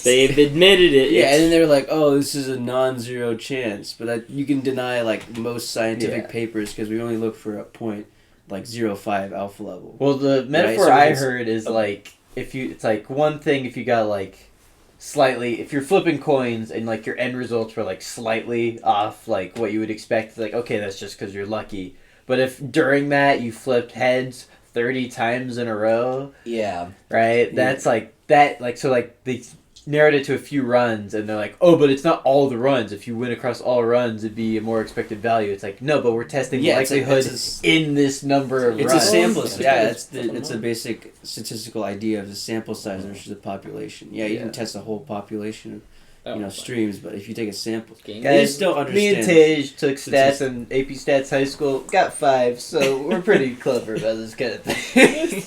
They've admitted it. Yeah, and then they're like, "Oh, this is a non-zero chance," but that you can deny like most scientific Yeah. papers because we only look for a point like 0.5 alpha level. Well, the metaphor so I it's- heard is like it's like one thing if you got like slightly if you're flipping coins and like your end results were like slightly off like what you would expect, like okay, that's just because you're lucky. But if during that you flipped heads 30 times in a row, Yeah. right? That's like that like so like they narrowed it to a few runs and they're like, oh, but it's not all the runs. If you win across all runs, it'd be a more expected value. It's like, no, but we're testing the Yeah, likelihood in this number of It's runs. a sample. Yeah. Yeah, it's a basic statistical idea of the sample size versus the population. Yeah, you Yeah. can test the whole population Oh, of streams, but if you take a sample, Game. they just don't Me understand. and Tage took It's stats just- in AP Stats High School, got 5, so we're pretty clever about this kind of thing.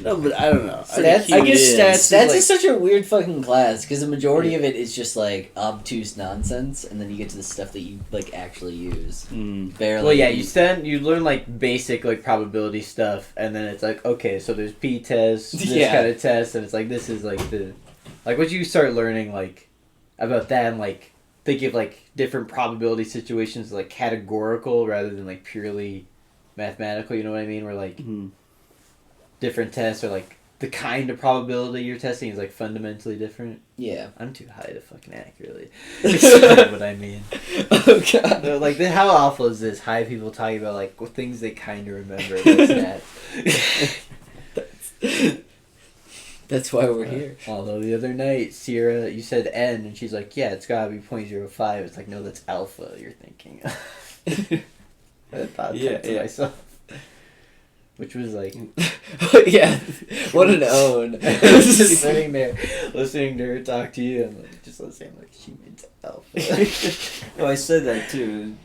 No, but I don't know. Stats- I guess Yeah. stats. Stats is is such a weird fucking class because the majority of it is just like obtuse nonsense, and then you get to the stuff that you like actually use. Barely. Well, yeah, you learn like basic like probability stuff, and then it's like, okay, so there's P tests, this Yeah. kind of test, and it's like this is like the like once you start learning like about that and like think of like different probability situations like categorical rather than like purely mathematical. You know what I mean? Where like different tests are like the kind of probability you're testing is like fundamentally different. Yeah. I'm too high to fucking accurately explain what I mean. Oh god. So, like, how awful is this? High people talking about like things they kind of remember about stats. That's why we're here. Although the other night, Sierra, you said N, and she's like, "Yeah, it's gotta be 0.05." It's like, no, that's alpha. You're thinking. I thought that to myself. Which was like, Yeah. What an own. just sitting there, listening to her talk to you, and like, just listening, like she means alpha. Oh, I said that too.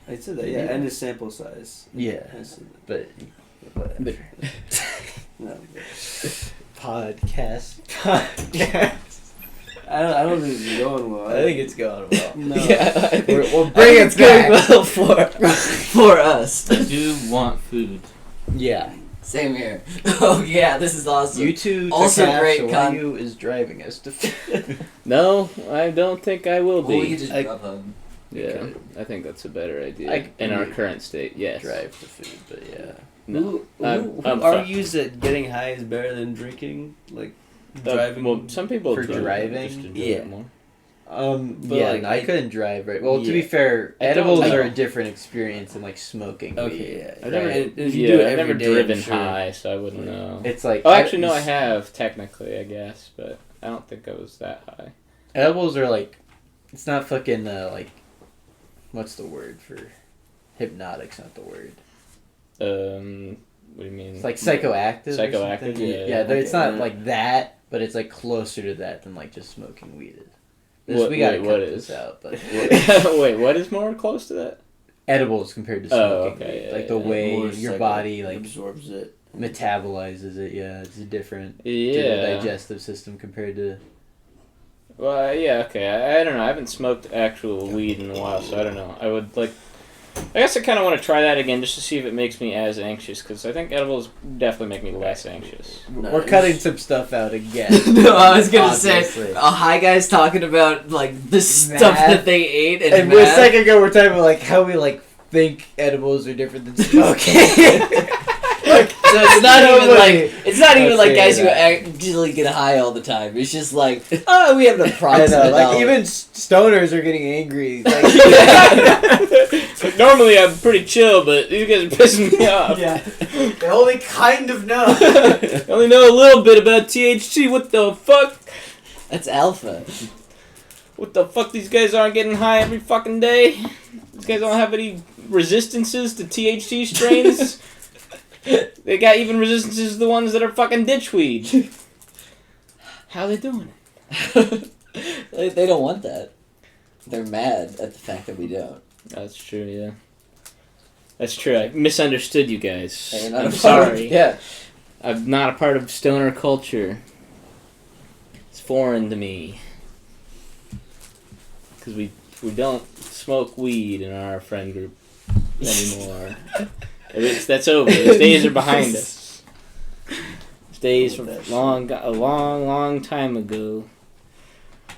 I said that. Yeah, Yeah. and the sample size. Yeah, I said that. but whatever. No, Podcast. I don't think it's going well. I think it's going well. No. Yeah. We'll I bring think it it's going back. well for us. I do want food. Yeah. Same here. Oh yeah, this is awesome. You two Also great Caillou is driving us to No, I don't think I will be. Well, we could just drop home. Yeah, I think that's a better idea. I- in our current state, yes. drive to food, but yeah. No. Who I'm argues that getting high is better than drinking? Like driving. Well, some people For do driving? just enjoy Yeah. it more. I couldn't drive right. Well, to be fair, edibles are a different experience than like smoking. Okay, yeah. I've never driven high, so I wouldn't know. It's like I have technically, I guess, but I don't think I was that high. Edibles are like, it's not fucking like, what's the word for hypnotic's not the word. What do you mean? It's like psychoactive. Psychoactive, yeah. It's not like that, but it's like closer to that than like just smoking weed is. We gotta cut this out. But wait, what is more close to that? Edibles compared to smoking. Oh, okay. Like the way your body like absorbs it, metabolizes it. Yeah, it's different. Yeah. Digestive system compared to. Well, yeah, okay. I don't know. I haven't smoked actual weed in a while, so I don't know. I guess I kind of want to try that again just to see if it makes me as anxious, because I think edibles definitely make me less anxious. Nice. We're cutting some stuff out again. No, I was going to say, hi guys talking about, like, the stuff that they ate and a second ago we're talking about, like, how we, like, think edibles are different than smoking. Like, so it's not even like guys who actually get high all the time. It's just like, oh, we have an approximate. Like even stoners are getting angry. Like, like, normally I'm pretty chill, but these guys are pissing me off. Yeah, they only kind of know. They only know a little bit about THC. What the fuck? That's alpha. What the fuck? These guys aren't getting high every fucking day. These guys don't have any resistances to THC strains. They got even resistances to the ones that are fucking ditchweed. How they doing it? They don't want that. They're mad at the fact that we don't. That's true, yeah. That's true. I misunderstood you guys. Hey, I'm sorry. Yeah. I'm not a part of stoner culture. It's foreign to me. Because we don't smoke weed in our friend group anymore. That's over. Those days are behind us. Those days from a long time ago.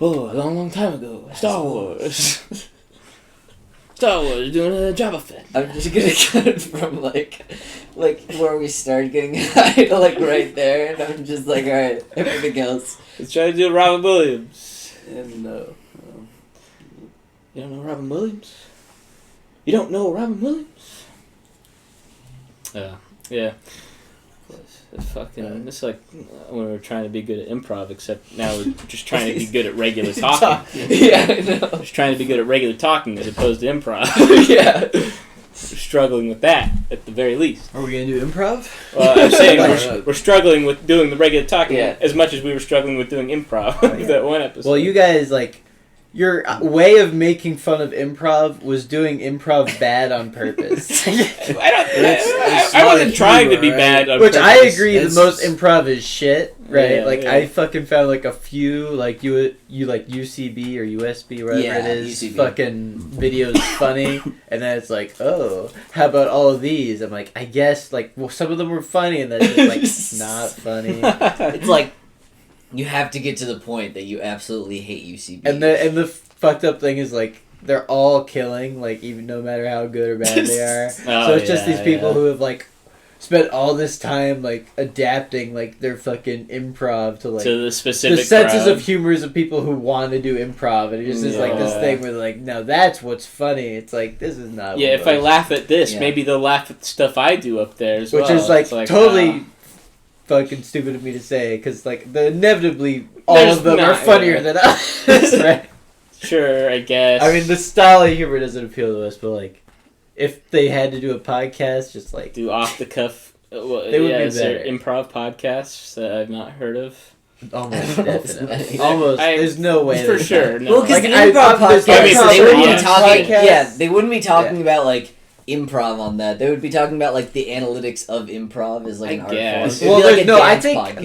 Oh, a long time ago. Star Wars. Star Wars doing a Jabba Fett. I'm just gonna cut from like where we started getting high to like right there, and I'm just like, all right, everything else. Let's try to do Robin Williams. And no. You don't know Robin Williams? You don't know Robin Williams? Yeah. It's like when we were trying to be good at improv, except now we're just trying to be good at regular talking. Yeah, I know. Just trying to be good at regular talking as opposed to improv. Yeah. We're struggling with that, at the very least. Are we going to do improv? Well, I'm saying we're struggling with doing the regular talking as much as we were struggling with doing improv that one episode. Well, you guys, like, your way of making fun of improv was doing improv bad on purpose. I wasn't trying to be bad on purpose. Which I agree, the most improv is shit, right? Yeah, I fucking found like a few, like you like UCB or USB, whatever it is, UCB. Fucking videos funny, and then it's like, oh, how about all of these? I'm like, I guess, like, well, some of them were funny, and then just like not funny. It's like, you have to get to the point that you absolutely hate UCB. And the fucked up thing is, like, they're all killing, like, even no matter how good or bad they are. So it's just these people who have, like, spent all this time, like, adapting, like, their fucking improv to, like, to the specific the senses of humors of people who want to do improv. And it just is, like, this thing where they're like, no, that's what's funny. It's like, this is not Yeah, if I laugh at this, maybe they'll laugh at the stuff I do up there as well. Which is, like totally... fucking stupid of me to say, because like inevitably all of them are funnier than us, right? Sure, I guess. I mean, the style of humor doesn't appeal to us, but like, if they had to do a podcast, just like do off the cuff, they would be better. Is there improv podcasts that I've not heard of? Almost definitely. Almost. There's no way. For sure. No. Well, because the improv podcast, they wouldn't be talking. Yeah, they wouldn't be talking about like improv on that. They would be talking about like the analytics of improv as like an art form. Well, like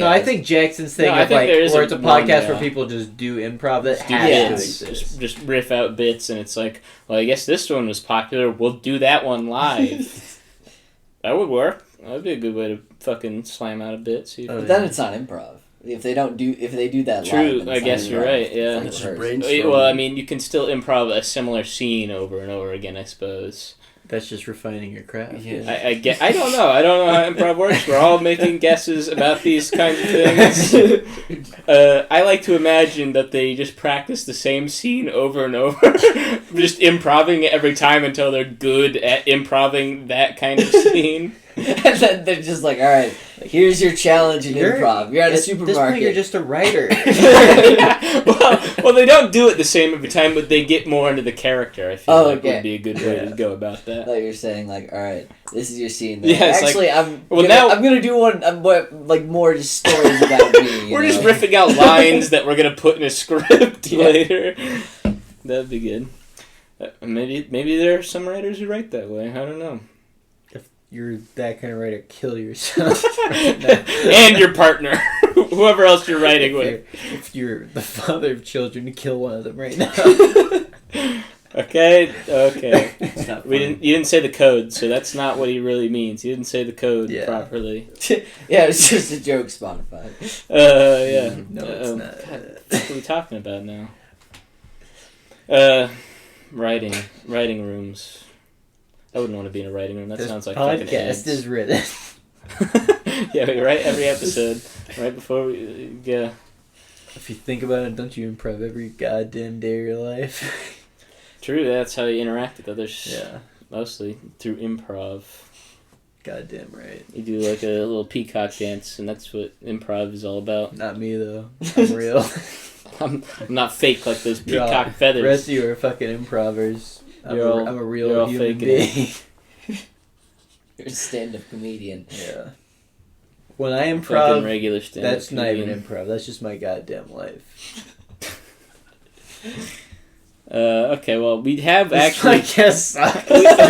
I think Jackson's thing of like where it's a podcast where people just do improv that has to exist. Just riff out bits, and it's like, well, I guess this one was popular. We'll do that one live. That would work. That would be a good way to fucking slam out a bit. But then it's not improv. If they do that live, then I guess you're right. Yeah. It's well, I mean, you can still improv a similar scene over and over again, I suppose. That's just refining your craft. Yeah. I don't know. I don't know how improv works. We're all making guesses about these kinds of things. I like to imagine that they just practice the same scene over and over, just improving it every time until they're good at improving that kind of scene. And then they're just like, all right, here's your challenge in improv. You're at a supermarket. At this point, you're just a writer. Well, they don't do it the same every time, but they get more into the character. I feel like would be a good way to go about that. Like you're saying, like, all right, this is your scene. Yeah, actually, I'm gonna do one like more just stories about me. We're just riffing out lines that we're gonna put in a script later. That'd be good. Maybe there are some writers who write that way. I don't know. You're that kind of writer, kill yourself. And your partner. Whoever else you're writing with. If you're the father of children, kill one of them right now. Okay. You didn't say the code, so that's not what he really means. You didn't say the code properly. Yeah, it's just a joke, Spotify. Yeah. No, it's not. What are we talking about now? Writing rooms. I wouldn't want to be in a writing room. That sounds like fucking podcast is written. Yeah, we write every episode right before we. Yeah. If you think about it, don't you improv every goddamn day of your life? True, that's how you interact with others. Yeah. Mostly through improv. Goddamn right. You do like a little peacock dance, and that's what improv is all about. Not me though. I'm real. I'm not fake like those peacock feathers. The rest of you are fucking improvers. I'm a real human being. You're a stand-up comedian. Yeah. When I improv, regular stand-up that's comedian. Not even improv. That's just my goddamn life. Okay, well, we have actually. I guess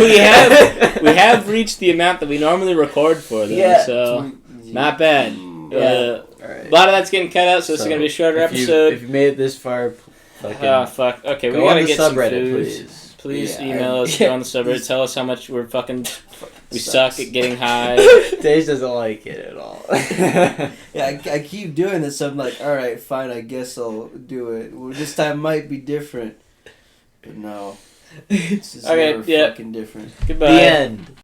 we have reached the amount that we normally record for, though. So not bad. All right. A lot of that's getting cut out, so it's going to be a shorter episode. If you made it this far, fuck. Okay, we go gotta on the get subreddit, some food. Please email us. Go on the subreddit. Tell us how much we suck at getting high. Dave doesn't like it at all. I keep doing this. So I'm like, all right, fine. I guess I'll do it. Well, this time might be different, but no. It's just never fucking different. Goodbye. The end.